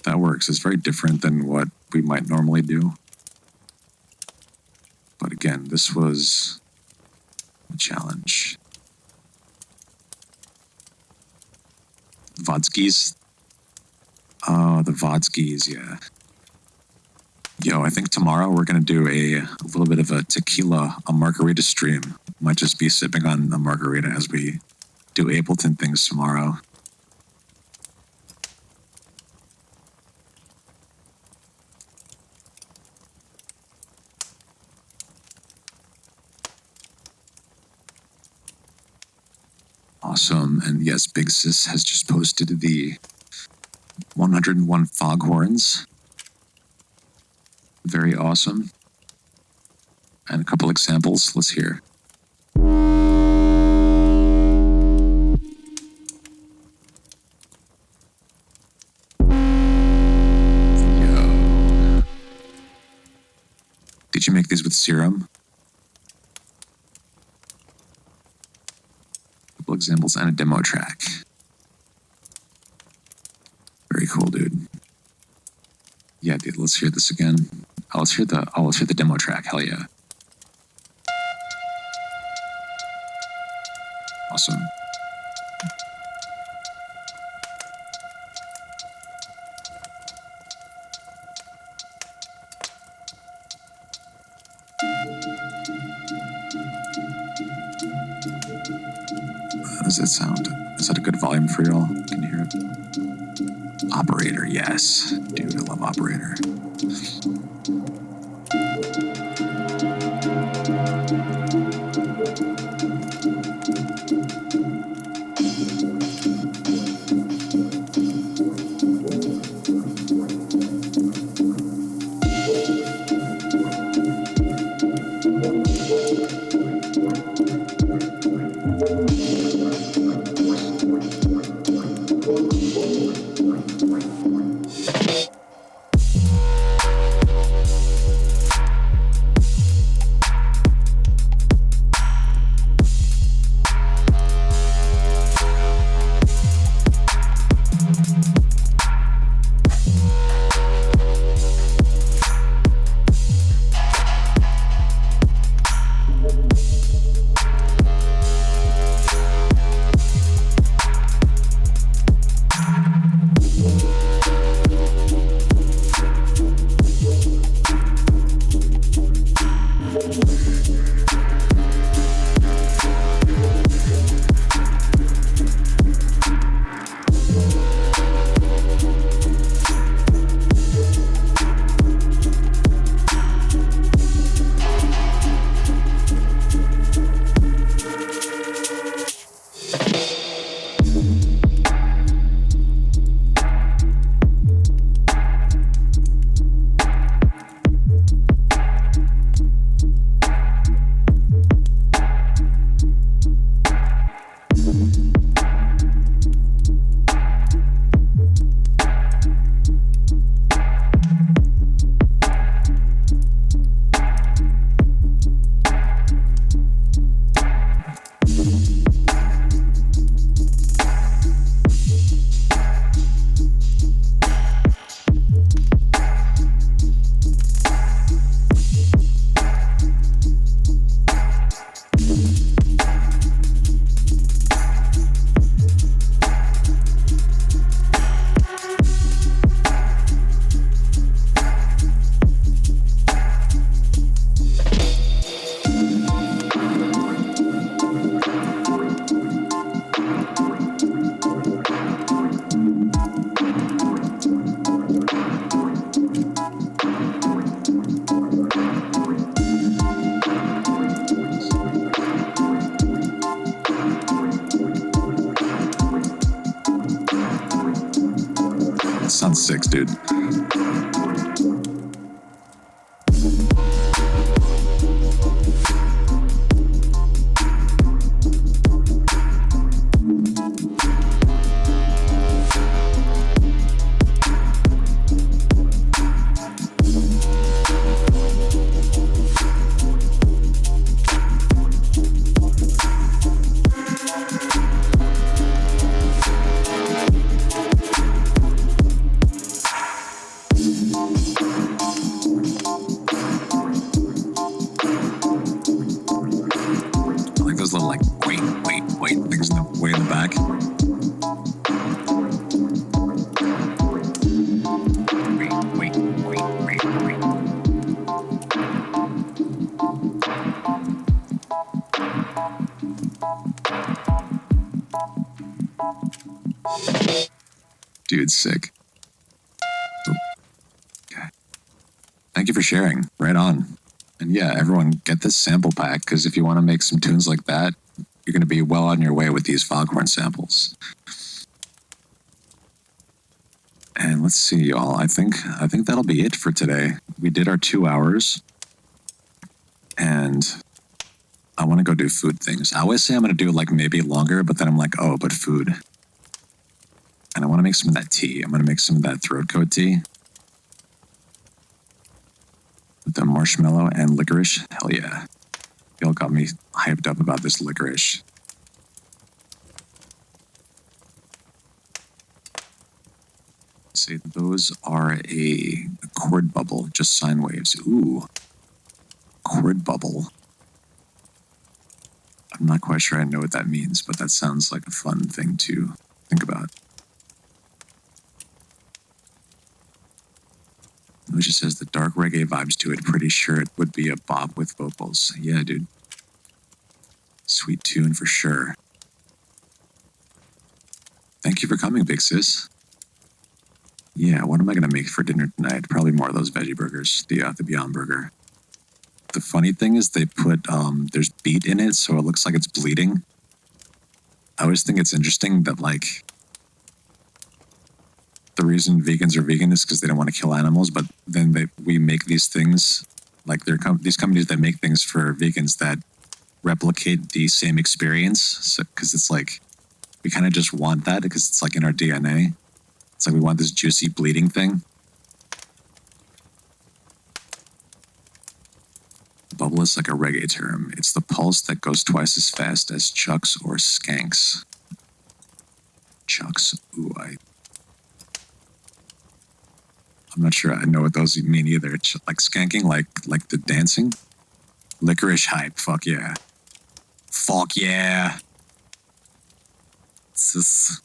That works. It's very different than what we might normally do. But again, this was a challenge. Vodskis. Oh, the Vodskis, yeah. Yo, I think tomorrow we're going to do a little bit of a margarita stream. Might just be sipping on a margarita as we do Ableton things tomorrow. Awesome. And yes, Big Sis has just posted the 101 foghorns. Very awesome. And a couple examples. Let's hear. Yo. Did you make these with serum? Couple examples and a demo track. Very cool, dude. Yeah, dude, let's hear this again. Let's hear the demo track. Hell yeah. Awesome. How does that sound? Is that a good volume for y'all? Can you hear it? Operator, yes. Dude, I love Operator. dude. Those little like wait things in the way in the back. Dude, sick. Okay. Thank you for sharing. Right on. And yeah, everyone get this sample pack, because if you want to make some tunes like that, you're going to be well on your way with these foghorn samples. And let's see, y'all. I think that'll be it for today. We did our 2 hours, and I want to go do food things. I always say I'm going to do like maybe longer, but then I'm like, oh, but food. And I want to make some of that tea. I'm going to make some of that throat coat tea. With the marshmallow and licorice. Hell yeah. Y'all got me hyped up about this licorice. See, those are a chord bubble, just sine waves. Ooh. Chord bubble. I'm not quite sure I know what that means, but that sounds like a fun thing to think about. Which just says the dark reggae vibes to it. Pretty sure it would be a bop with vocals. Yeah, dude. Sweet tune for sure. Thank you for coming, big sis. Yeah, what am I going to make for dinner tonight? Probably more of those veggie burgers, the Beyond Burger. The funny thing is they put, there's beet in it, so it looks like it's bleeding. I always think it's interesting that, like, the reason vegans are vegan is because they don't want to kill animals, but then we make these things, like these companies that make things for vegans that replicate the same experience. So, because it's like, we kind of just want that because it's like in our DNA. It's like we want this juicy bleeding thing. Bubble is like a reggae term. It's the pulse that goes twice as fast as chucks or skanks. Chucks. Ooh, I'm not sure I know what those mean either. It's like skanking, like the dancing. Licorice hype. Fuck yeah. Fuck yeah. It's just...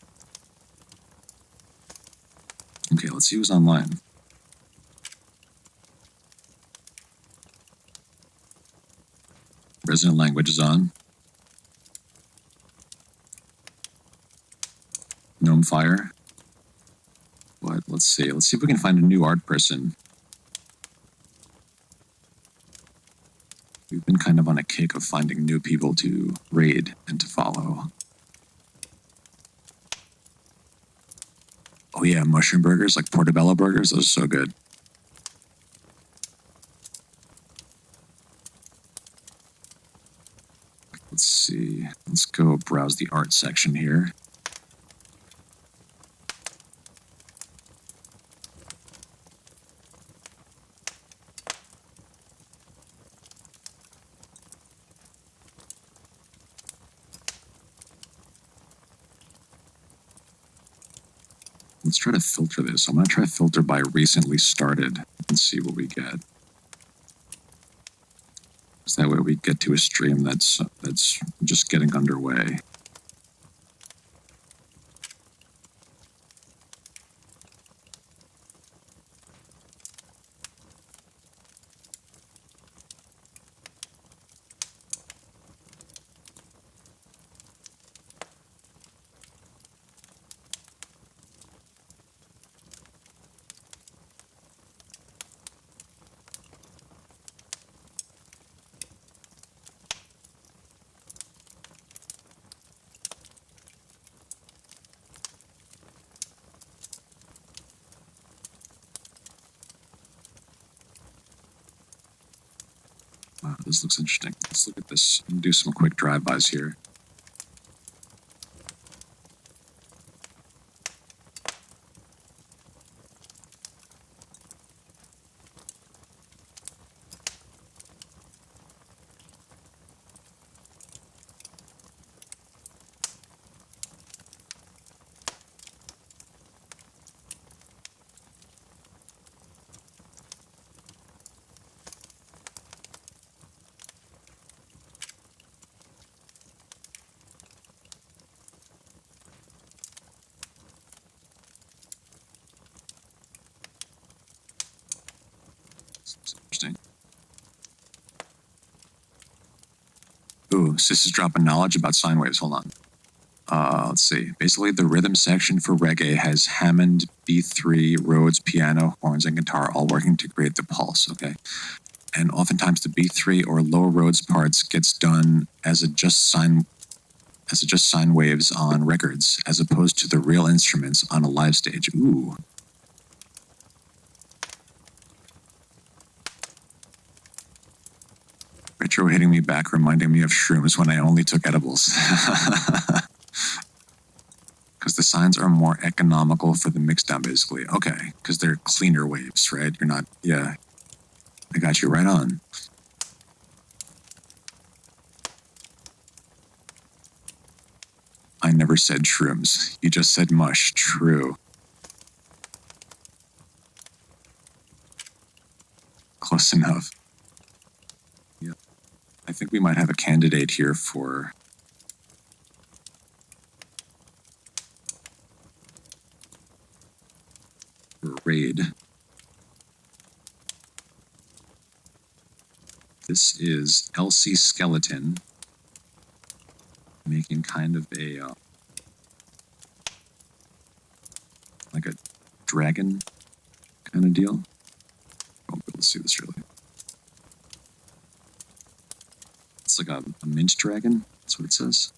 Okay, let's see who's online. Resident language is on. Gnome Fire. What? Let's see. Let's see if we can find a new art person. We've been kind of on a kick of finding new people to raid and to follow. Oh yeah, mushroom burgers, like portobello burgers. Those are so good. Let's see. Let's go browse the art section here. Let's try to filter this. I'm going to try to filter by recently started and see what we get. So that way we get to a stream that's just getting underway. Wow, this looks interesting. Let's look at this and do some quick drive-bys here. This looks interesting. Ooh, Sis is dropping knowledge about sine waves. Hold on. Let's see. Basically, the rhythm section for reggae has Hammond, B3, Rhodes, piano, horns, and guitar all working to create the pulse, okay? And oftentimes the B3 or low Rhodes parts gets done as a just sine waves on records, as opposed to the real instruments on a live stage. Ooh. Retro hitting me back, reminding me of shrooms when I only took edibles. Because the sines are more economical for the mixdown, basically. Okay, because they're cleaner waves, right? You're not, yeah. I got you right on. I never said shrooms. You just said mush. True. Close enough. Yeah. I think we might have a candidate here for raid. This is LC Skeleton making kind of a like a dragon kind of deal. Won't be able to see this really. It's like a mint dragon. That's what it says.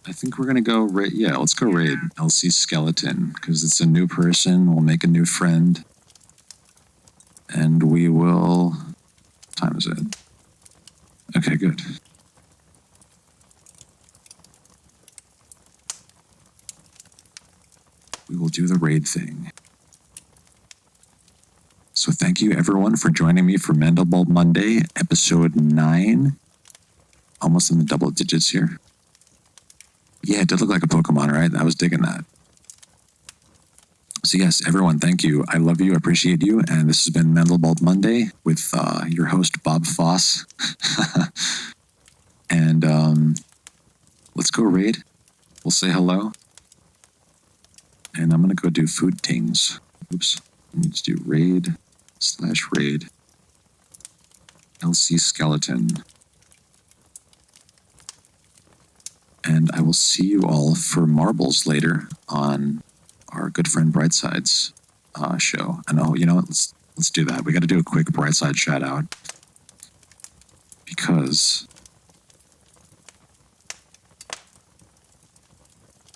I think we're gonna go raid. Yeah, let's go raid LC Skeleton because it's a new person. We'll make a new friend, and we will. What time is it? Okay, good. We will do the raid thing. So thank you everyone for joining me for Mandelbulb Monday, episode 9. Almost in the double digits here. Yeah, it did look like a Pokemon, right? I was digging that. So yes, everyone, thank you. I love you, appreciate you, and this has been Mandelbulb Monday with your host, Bob Foss. And let's go raid. We'll say hello. And I'm going to go do food tings. Oops. I need to do raid/raid. LC Skeleton. And I will see you all for marbles later on our good friend Brightside's show. And oh, you know what? Let's do that. We got to do a quick Brightside shout out because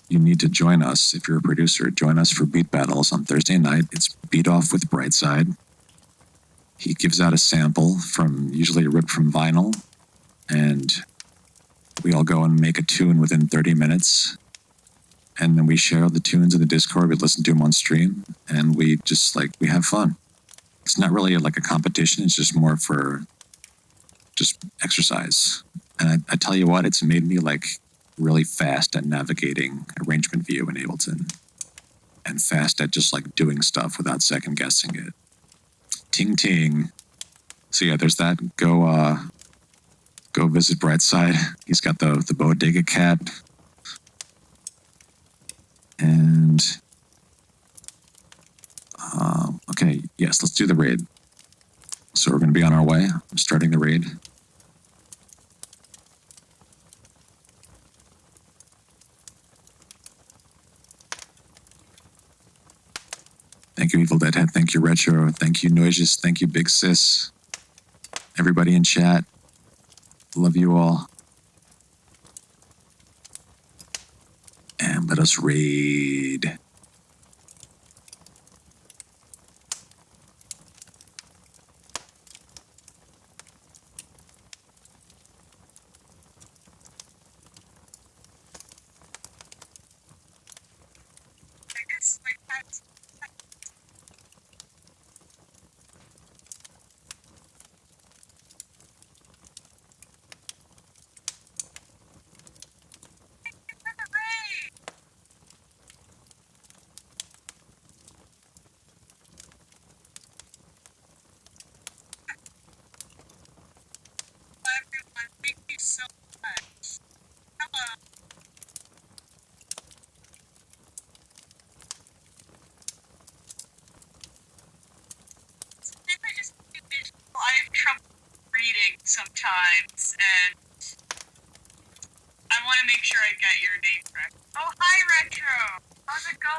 you need to join us if you're a producer. Join us for Beat Battles on Thursday night. It's Beat Off with Brightside. He gives out a sample from usually ripped from vinyl, and we all go and make a tune within 30 minutes. And then we share the tunes in the Discord. We listen to them on stream, and we just we have fun. It's not really like a competition. It's just more for just exercise. And I tell you what, it's made me really fast at navigating arrangement view in Ableton, and fast at just doing stuff without second guessing it. Ting ting. So yeah, there's that. Go visit Brightside. He's got the Bodega Cat. And okay, yes, let's do the raid. So we're going to be on our way. I'm starting the raid. Thank you, Evil Deadhead. Thank you, Retro. Thank you, Noises. Thank you, Big Sis. Everybody in chat. Love you all. And let us raid. times, and I want to make sure I get your name correct. Oh, hi, Retro. How's it going?